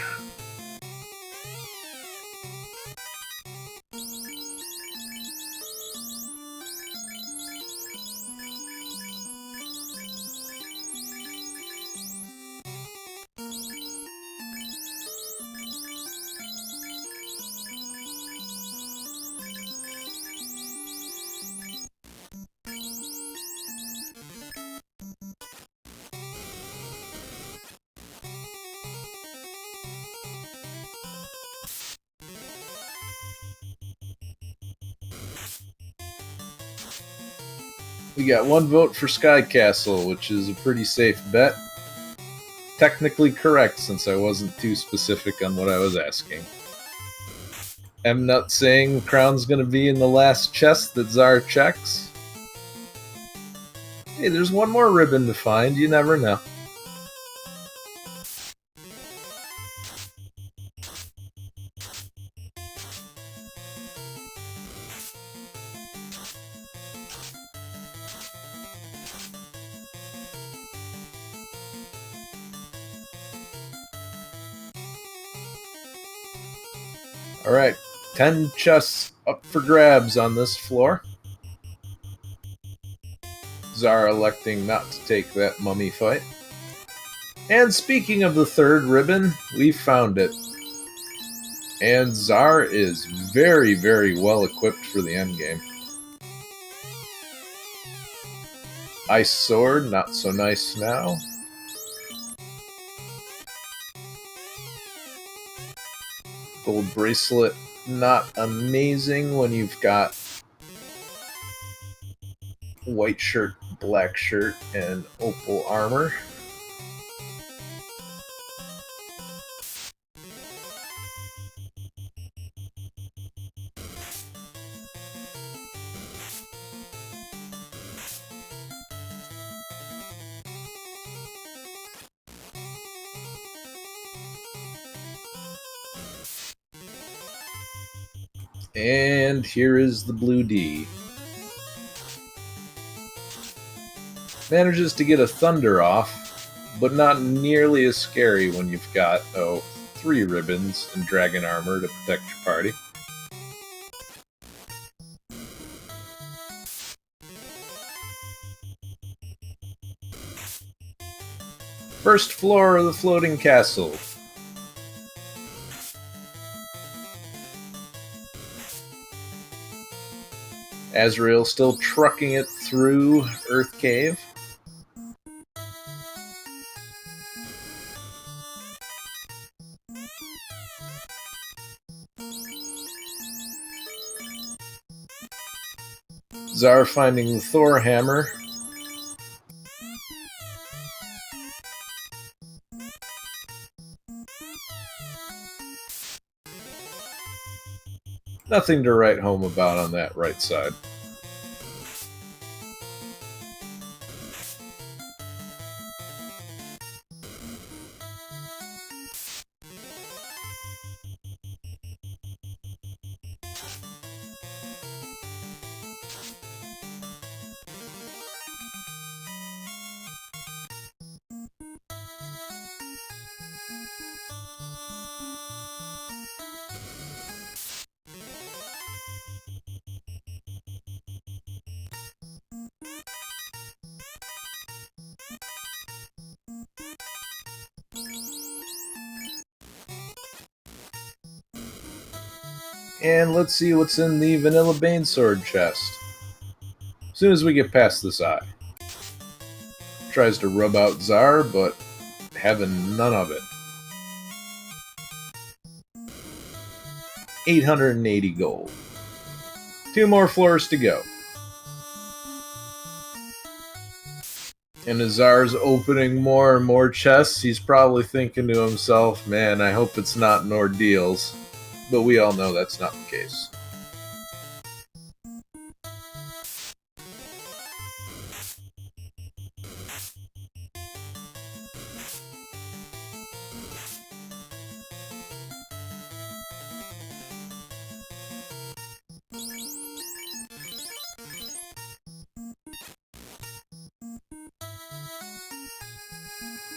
We got one vote for Sky Castle, which is a pretty safe bet. Technically correct, since I wasn't too specific on what I was asking. Mnut saying the crown's gonna be in the last chest that Czar checks. Hey, there's one more ribbon to find, you never know. Alright, 10 chests up for grabs on this floor. Czar electing not to take that mummy fight. And speaking of the third ribbon, we found it. And Czar is very, very well equipped for the endgame. Ice Sword, not so nice now. Gold Bracelet, not amazing when you've got white shirt, black shirt, and opal armor. And here is the Blue D. Manages to get a Thunder off, but not nearly as scary when you've got, 3 ribbons and dragon armor to protect your party. First floor of the floating castle. Azrael still trucking it through Earth Cave. Czar finding the Thor hammer. Nothing to write home about on that right side. And let's see what's in the Vanilla Banesword chest. As soon as we get past this eye. Tries to rub out Czar, but having none of it. 880 gold. 2 more floors to go. And as Czar's opening more and more chests, he's probably thinking to himself, man, I hope it's not an ordeals. But we all know that's not the case.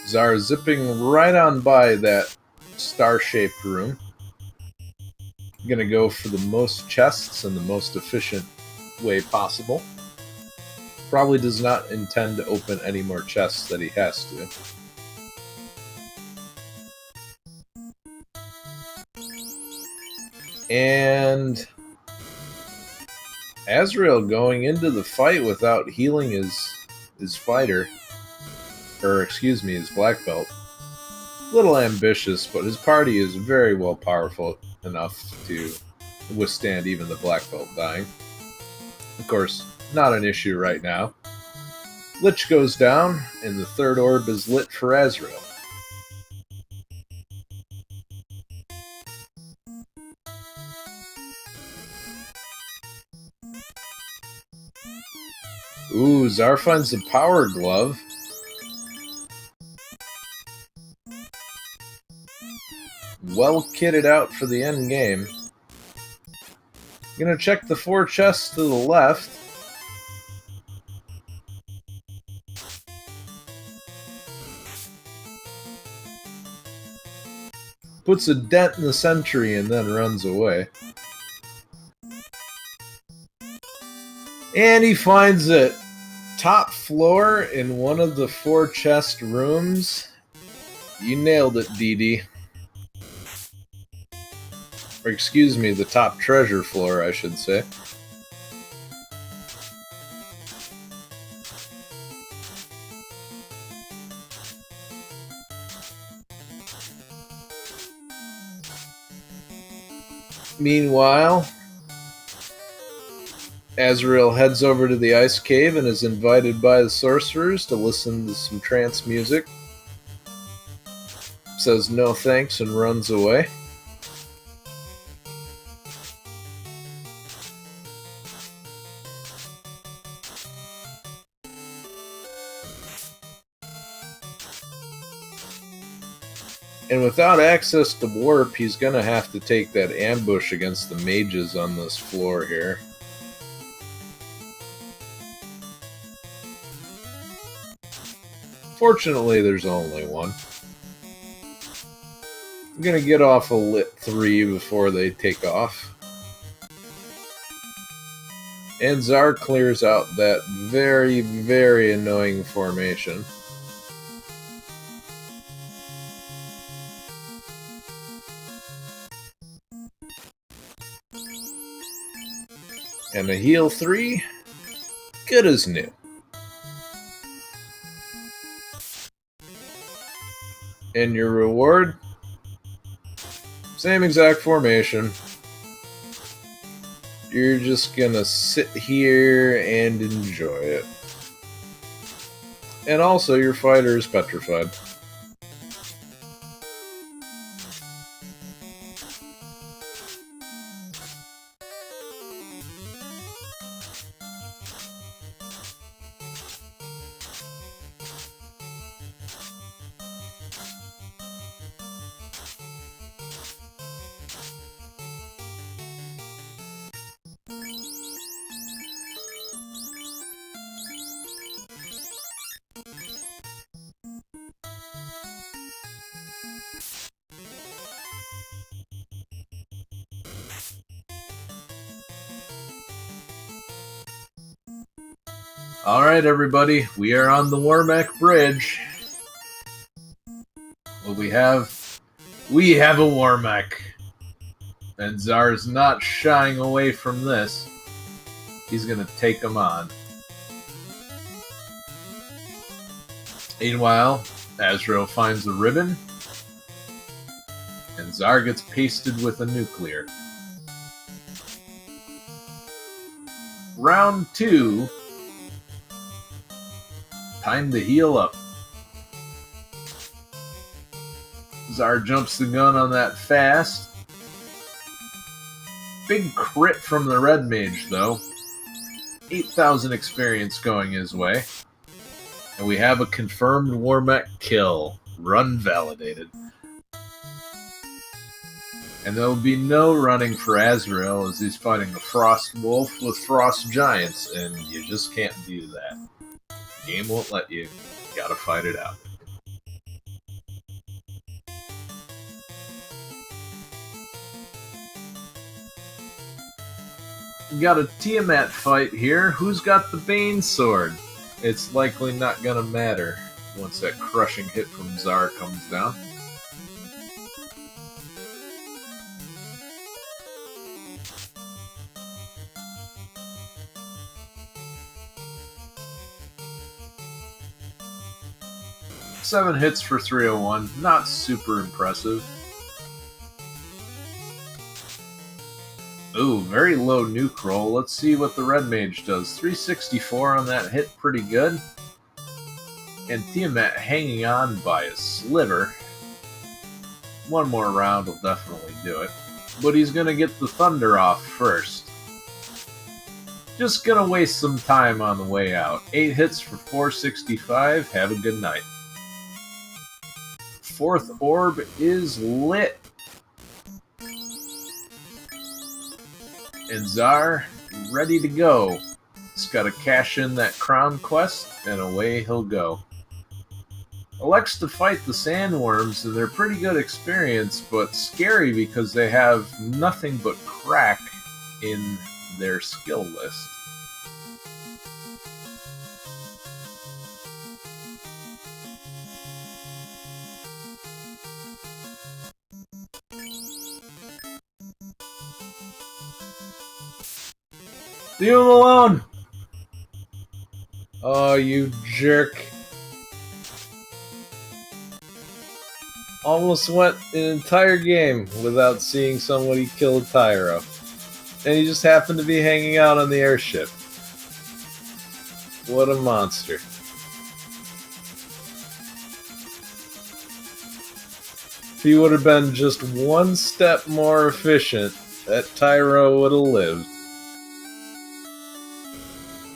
Czar zipping right on by that star-shaped room. Gonna go for the most chests in the most efficient way possible. Probably does not intend to open any more chests that he has to. And Azrael going into the fight without healing his fighter. Or, excuse me, his black belt. Little ambitious, but his party is very well powerful enough to withstand even the black belt dying. Of course, not an issue right now. Lich goes down, and the third orb is lit for Azrael. Ooh, Czar finds the power glove. Well kitted out for the end game. Gonna check the 4 chests to the left. Puts a dent in the sentry and then runs away. And he finds it. Top floor in one of the 4 chest rooms. You nailed it, DD. Or excuse me, the top treasure floor, I should say. Meanwhile, Azrael heads over to the ice cave and is invited by the sorcerers to listen to some trance music. Says no thanks and runs away. And without access to warp, he's gonna have to take that ambush against the mages on this floor here. Fortunately, there's only one. I'm gonna get off a lit 3 before they take off. And Czar clears out that very, very annoying formation. And a heal 3, good as new. And your reward, same exact formation. You're just gonna sit here and enjoy it. And also, your fighter is petrified. Alright, everybody, we are on the Warmack Bridge. What we have? We have a Warmack. And Czar's not shying away from this. He's going to take him on. Meanwhile, Azrael finds the ribbon, and Czar gets pasted with a nuclear. Round 2. Time to heal up. Czar jumps the gun on that fast. Big crit from the red mage, though. 8,000 experience going his way. And we have a confirmed war mech kill. Run validated. And there will be no running for Azrael as he's fighting a Frost Wolf with Frost Giants, and you just can't do that. The game won't let you. You gotta fight it out. We got a Tiamat fight here. Who's got the Bane Sword? It's likely not gonna matter once that crushing hit from Czar comes down. Seven hits for 301, not super impressive. Ooh, very low nuke roll. Let's see what the red mage does. 364 on that hit, pretty good. And Tiamat hanging on by a sliver. One more round will definitely do it. But he's gonna get the thunder off first. Just gonna waste some time on the way out. 8 hits for 465. Have a good night. Fourth orb is lit. And Czar, ready to go. He's got to cash in that crown quest, and away he'll go. Elects to fight the sandworms, and they're pretty good experience, but scary because they have nothing but crack in their skill list. Leave him alone! Oh, you jerk. Almost went an entire game without seeing somebody kill a Tyro. And he just happened to be hanging out on the airship. What a monster. If he would have been just one step more efficient, that Tyro would have lived.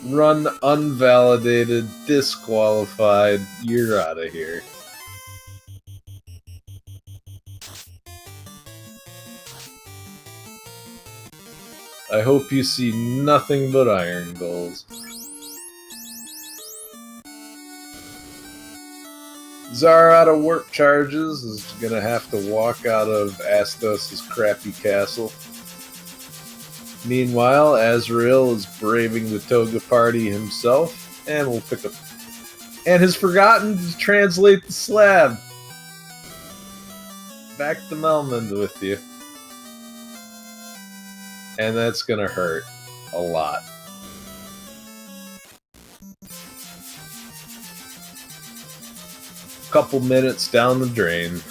Run unvalidated, disqualified, you're out of here. I hope you see nothing but iron goals. Czar out of work charges is gonna have to walk out of Astos' crappy castle. Meanwhile, Azrael is braving the Toga party himself, and will pick up. And has forgotten to translate the slab. Back to Melmond with you. And that's gonna hurt a lot. Couple minutes down the drain.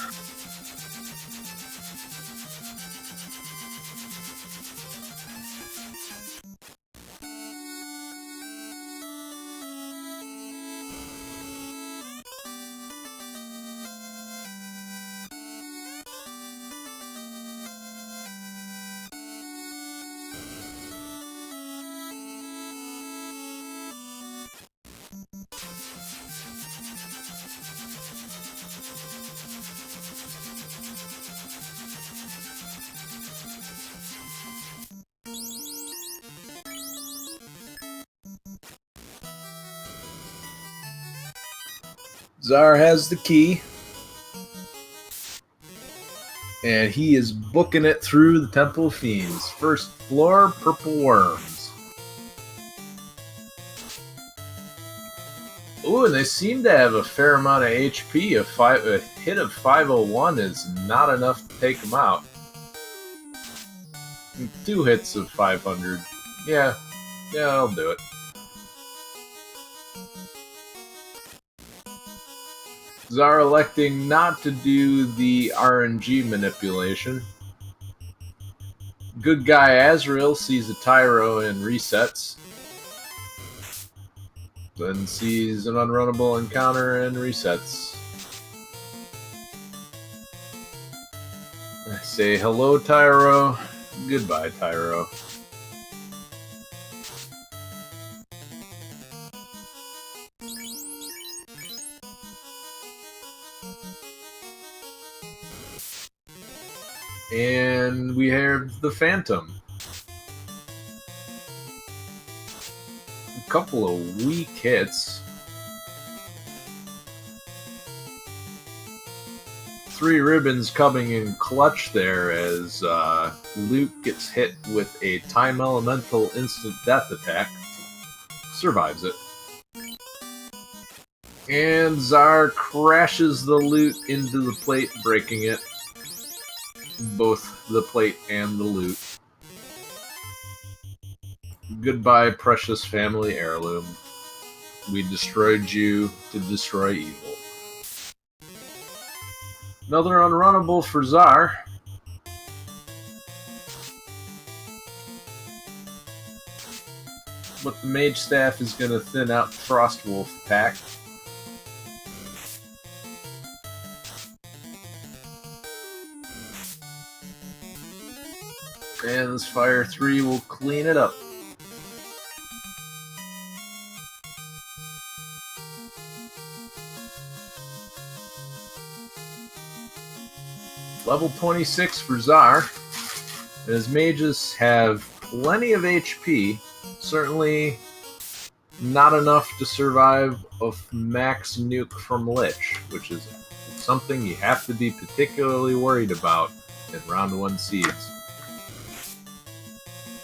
Czar has the key. And he is booking it through the Temple of Fiends. First floor, purple worms. Ooh, and they seem to have a fair amount of HP. A hit of 501 is not enough to take them out. 2 hits of 500. Yeah, I'll do it. Czar electing not to do the RNG manipulation. Good guy Azrael sees a Tyro and resets. Then sees an unrunnable encounter and resets. I say hello, Tyro. Goodbye, Tyro. And we have the Phantom. A couple of weak hits. 3 ribbons coming in clutch there as Luke gets hit with a Time Elemental instant death attack. Survives it. And Czar crashes the loot into the plate, breaking it. Both the plate and the loot. Goodbye, precious family heirloom. We destroyed you to destroy evil. Another unrunnable for Czar. But the Mage Staff is going to thin out Frostwolf pack. And this Fire 3 will clean it up. Level 26 for Czar. And his mages have plenty of HP. Certainly not enough to survive a max nuke from Lich, which is something you have to be particularly worried about in Round 1 Seeds.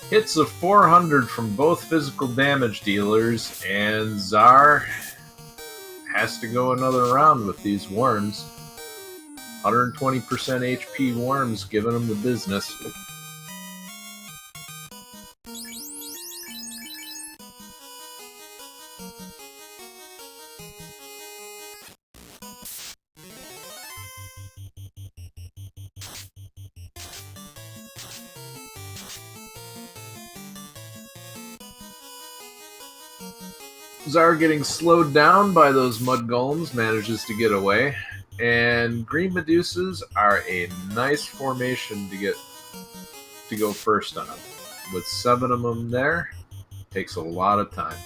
Hits of 400 from both physical damage dealers, and Czar has to go another round with these worms. 120% HP worms giving him the business. Czar getting slowed down by those mud golems manages to get away, and green Medusas are a nice formation to go first on. With 7 of them there, takes a lot of time.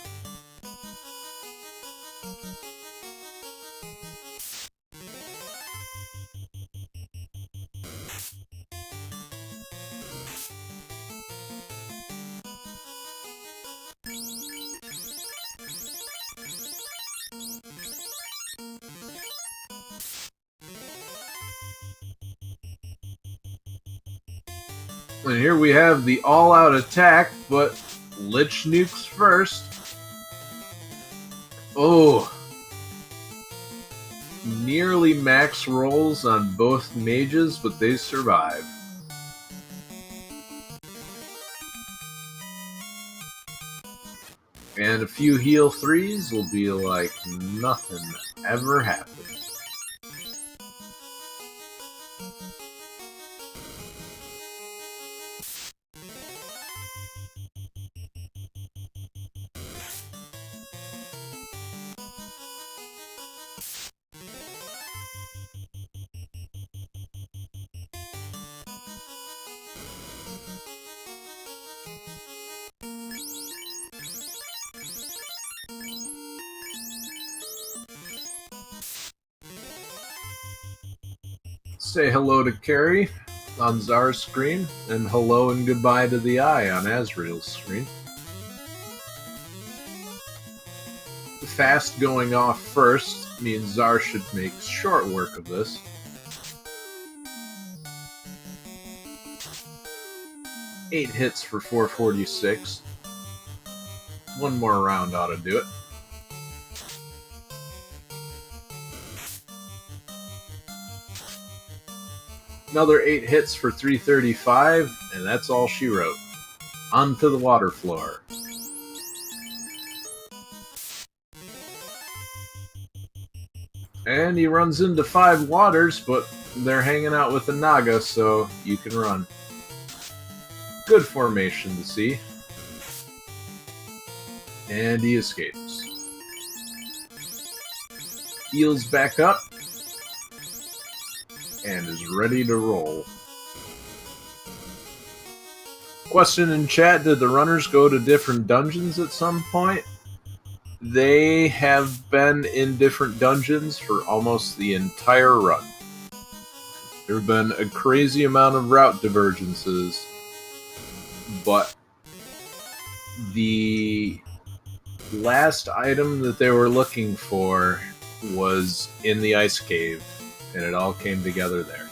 And here we have the all-out attack, but Lich nukes first. Oh! Nearly max rolls on both mages, but they survive. And a few heal 3s will be like nothing ever happened. Say hello to Carrie on Czar's screen, and hello and goodbye to the Eye on Azrael's screen. Fast going off first means Czar should make short work of this. Eight hits for 446. One more round ought to do it. Another 8 hits for 335, and that's all she wrote. Onto the water floor. And he runs into 5 waters, but they're hanging out with a Naga, so you can run. Good formation to see. And he escapes. Heals back up. And is ready to roll. Question in chat, did the runners go to different dungeons at some point? They have been in different dungeons for almost the entire run. There have been a crazy amount of route divergences, but the last item that they were looking for was in the ice cave, and it all came together there.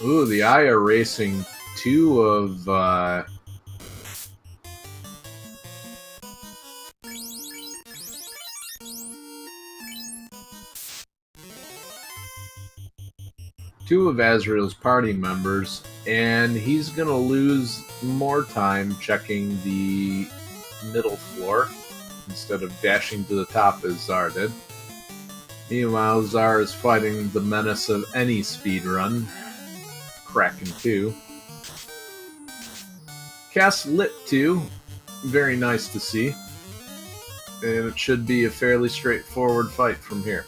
Ooh, the Eye are racing 2 of Azrael's party members, and he's gonna lose more time checking the middle floor instead of dashing to the top as Czar did. Meanwhile, Czar is fighting the menace of any speedrun. Kraken 2. Cast Lit 2. Very nice to see. And it should be a fairly straightforward fight from here.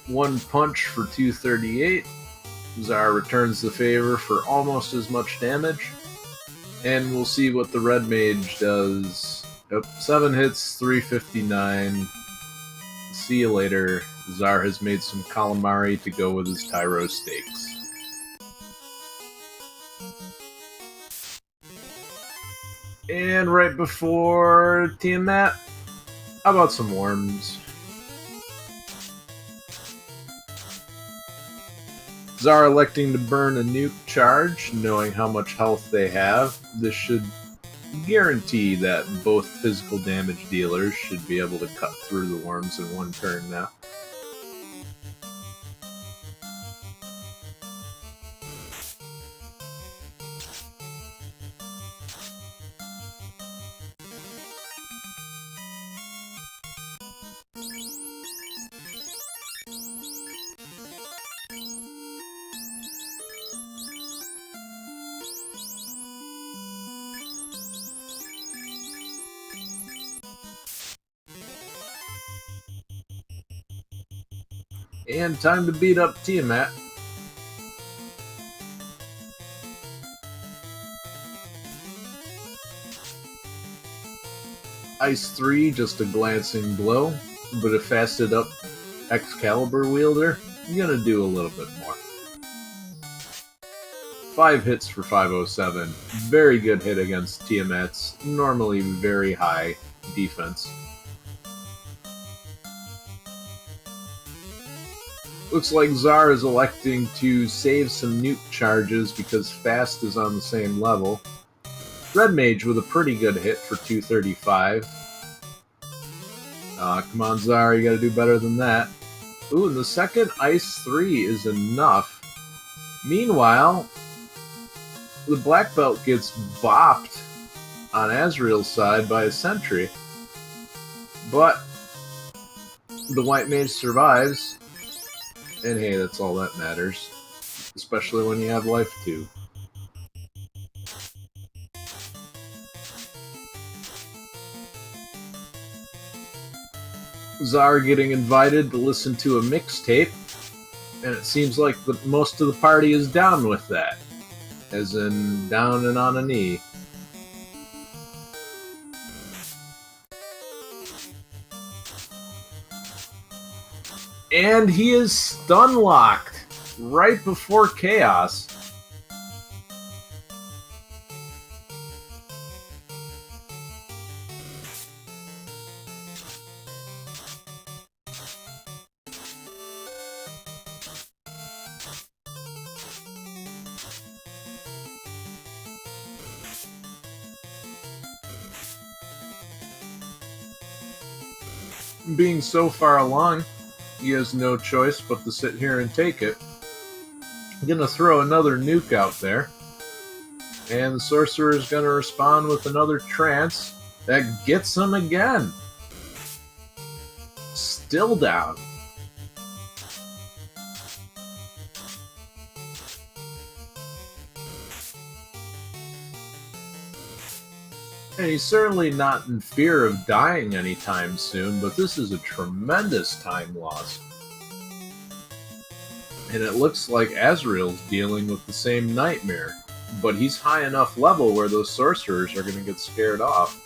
1 punch for 238. Czar returns the favor for almost as much damage. And we'll see what the Red Mage does. Yep, 7 hits, 359. See you later. Czar has made some calamari to go with his Tyro steaks. And right before Tiamat, how about some worms? Czar electing to burn a nuke charge, knowing how much health they have. This should guarantee that both physical damage dealers should be able to cut through the worms in 1 turn now. And time to beat up Tiamat. Ice 3, just a glancing blow, but a fasted up Excalibur wielder, gonna do a little bit more. 5 hits for 507. Very good hit against Tiamat's normally very high defense. Looks like Czar is electing to save some nuke charges because Fast is on the same level. Red Mage with a pretty good hit for 235. Come on, Czar, you gotta do better than that. Ooh, and the second Ice 3 is enough. Meanwhile, the Black Belt gets bopped on Azrael's side by a sentry. But the White Mage survives. And hey, that's all that matters. Especially when you have life 2. Czar getting invited to listen to a mixtape, and it seems like most of the party is down with that. As in, down and on a knee. And he is stun-locked right before Chaos. Being so far along, he has no choice but to sit here and take it. I'm going to throw another nuke out there. And the sorcerer is going to respond with another trance that gets him again. Still down. And he's certainly not in fear of dying anytime soon, but this is a tremendous time loss. And it looks like Azrael's dealing with the same nightmare, but he's high enough level where those sorcerers are going to get scared off.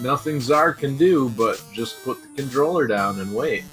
Nothing Czar can do but just put the controller down and wait.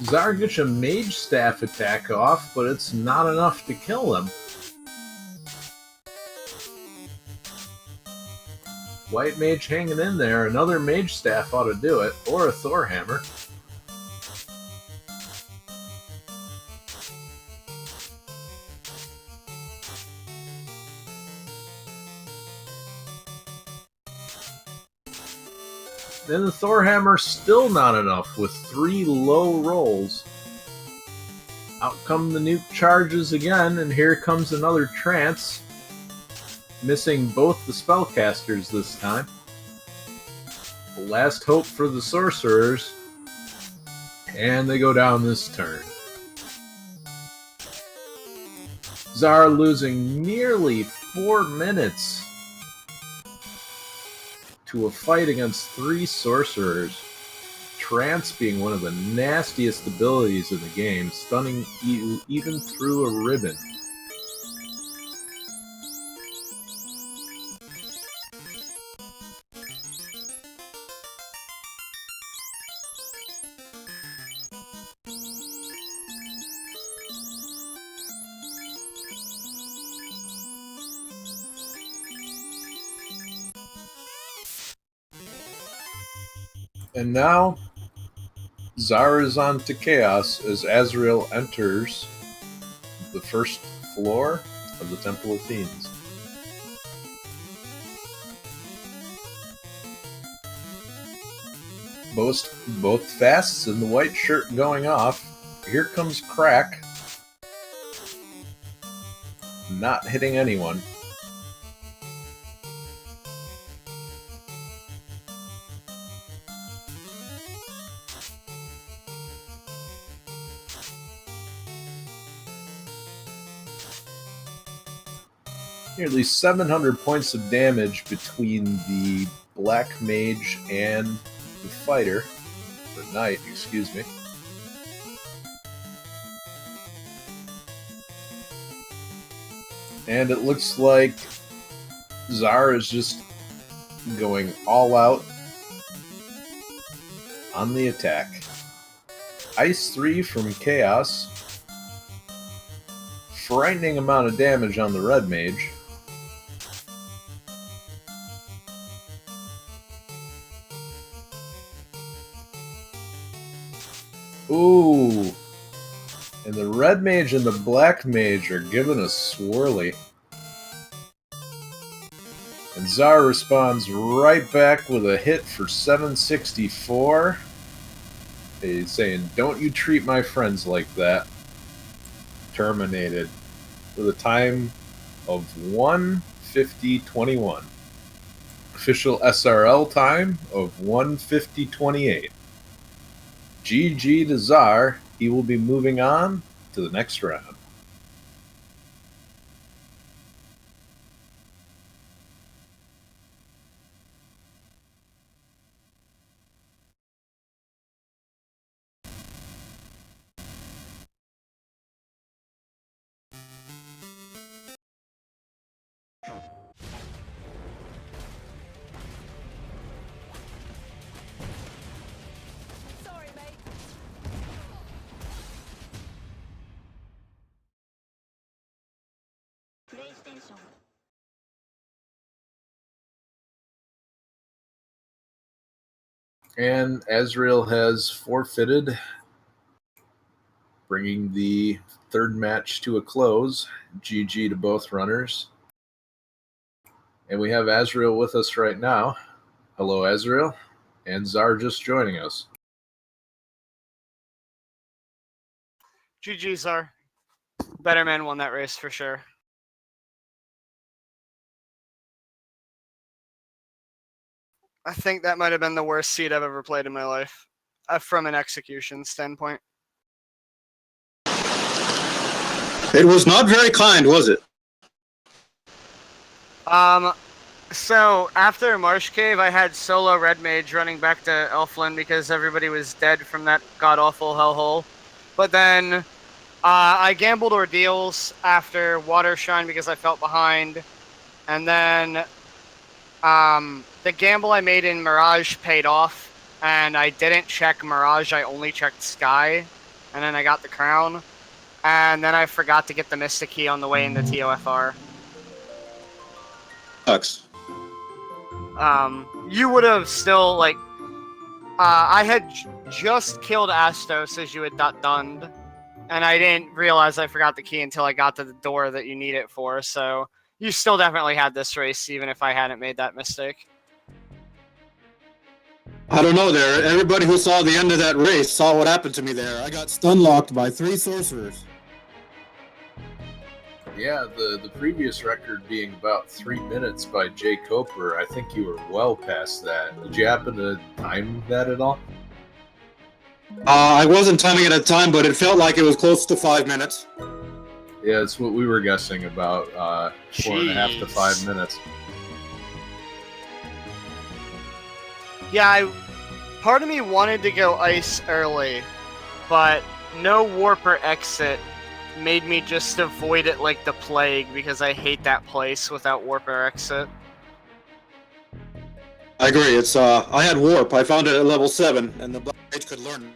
Czar gets a mage staff attack off, but it's not enough to kill him. White mage hanging in there. Another mage staff ought to do it, or a Thor hammer. Then the Thor hammer still not enough with 3 low rolls. Out come the nuke charges again, and here comes another trance. Missing both the spellcasters this time. The last hope for the sorcerers. And they go down this turn. Czar losing nearly 4 minutes to a fight against 3 sorcerers. Trance being one of the nastiest abilities in the game, stunning you even through a ribbon. And now, Czar is on to Chaos as Azrael enters the first floor of the Temple of Fiends. Both fasts and the white shirt going off. Here comes Crack. Not hitting anyone. Nearly 700 points of damage between the Black Mage and the Fighter. The Knight, excuse me. And it looks like Czar is just going all out on the attack. Ice 3 from Chaos. Frightening amount of damage on the Red Mage. Ooh. And the Red Mage and the Black Mage are giving a swirly. And Czar responds right back with a hit for 764. He's saying, "Don't you treat my friends like that." Terminated. With a time of 1:50:21. Official SRL time of 1:50:28. GG to Czar. He will be moving on to the next round. And Azrael has forfeited, bringing the third match to a close. GG to both runners. And we have Azrael with us right now. Hello, Azrael. And Czar just joining us. GG, Czar. Better man won that race for sure. I think that might have been the worst seed I've ever played in my life, from an execution standpoint. It was not very kind, was it? So after Marsh Cave, I had solo Red Mage running back to Elfland because everybody was dead from that god-awful hellhole. But then I gambled Ordeals after Water Shrine because I felt behind. And then the gamble I made in Mirage paid off, and I didn't check Mirage, I only checked Sky, and then I got the crown. And then I forgot to get the Mystic Key on the way into TOFR. Sucks. You would have still, like, I had just killed Astos as you had dunned, and I didn't realize I forgot the key until I got to the door that you need it for, so you still definitely had this race, even if I hadn't made that mistake. I don't know there. Everybody who saw the end of that race saw what happened to me there. I got stun-locked by 3 sorcerers. Yeah, the previous record being about 3 minutes by Jay Coper, I think you were well past that. Did you happen to time that at all? I wasn't timing it at the time, but it felt like it was close to 5 minutes. Yeah, it's what we were guessing about 4.5 to 5 minutes. Yeah, part of me wanted to go ice early, but no warp or exit made me just avoid it like the plague because I hate that place without warp or exit. I agree. It's I had warp. I found it at level 7, and the Black Mage could learn.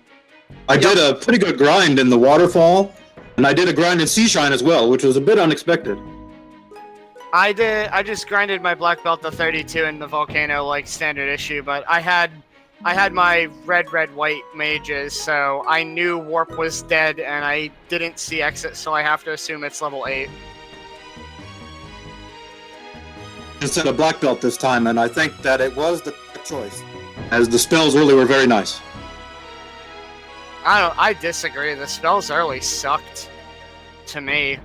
I did a pretty good grind in the waterfall, and I did a grind in Sea Shrine as well, which was a bit unexpected. I just grinded my black belt to 32 in the volcano like standard issue, but I had my red white mages, so I knew warp was dead and I didn't see exit, so I have to assume it's level 8. Instead of black belt this time, and I think that it was the correct choice, as the spells really were very nice. I disagree. The spells early sucked to me.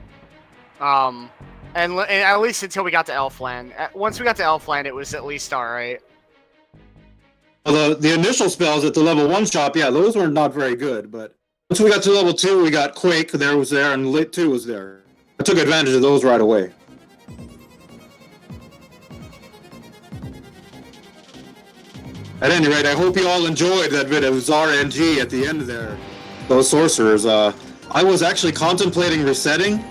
And at least until we got to Elfland. Once we got to Elfland, it was at least alright. Well, the initial spells at the level 1 shop, yeah, those were not very good, but once we got to level 2, we got Quake was there, and Lit 2 was there. I took advantage of those right away. At any rate, I hope you all enjoyed that bit of RNG at the end there. Those sorcerers, I was actually contemplating resetting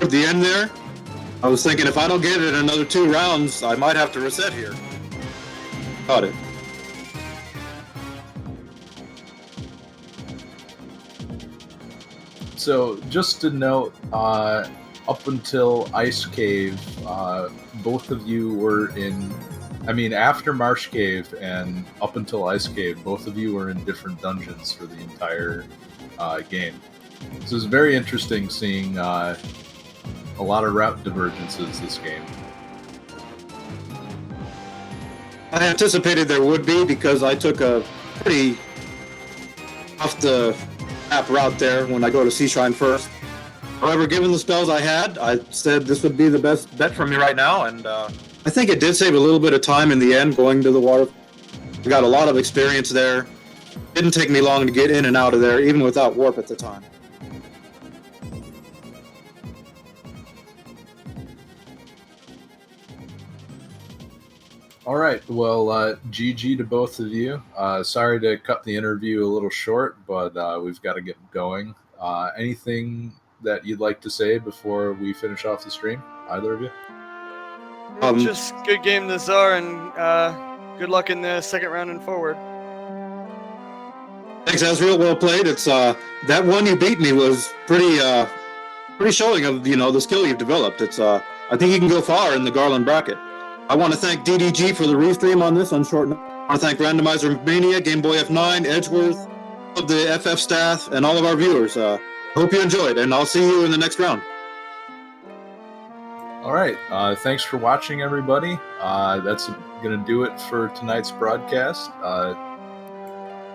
at the end there. I was thinking if I don't get it in another 2 rounds, I might have to reset here. Got it. So, just to note, up until Ice Cave, both of you were in... I mean, after Marsh Cave and up until Ice Cave, both of you were in different dungeons for the entire game. So it's very interesting seeing a lot of route divergences this game. I anticipated there would be because I took a pretty off the map route there when I go to Sea Shrine first. However, given the spells I had, I said this would be the best bet for me right now, and I think it did save a little bit of time in the end going to the water. I got a lot of experience there. Didn't take me long to get in and out of there, even without warp at the time. All right, well, GG to both of you. Sorry to cut the interview a little short, but we've got to get going. Anything that you'd like to say before we finish off the stream, either of you? Just good game to Czar, and good luck in the second round and forward. Thanks, Azrael. Well played. It's that one you beat me was pretty showing of the skill you've developed. It's I think you can go far in the Garland bracket. I want to thank DDG for the restream on this on short notice. I want to thank Randomizer Mania, Game Boy F9, Edgeworth, all of the FF staff, and all of our viewers. Hope you enjoyed, and I'll see you in the next round. All right. Thanks for watching, everybody. That's going to do it for tonight's broadcast.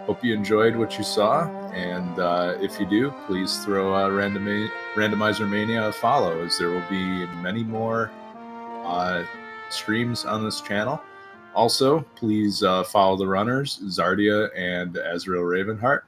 Hope you enjoyed what you saw. And if you do, please throw Randomizer Mania a follow, as there will be many more streams on this channel. Also, please follow the runners, Zardia and AzraelRavenHeart.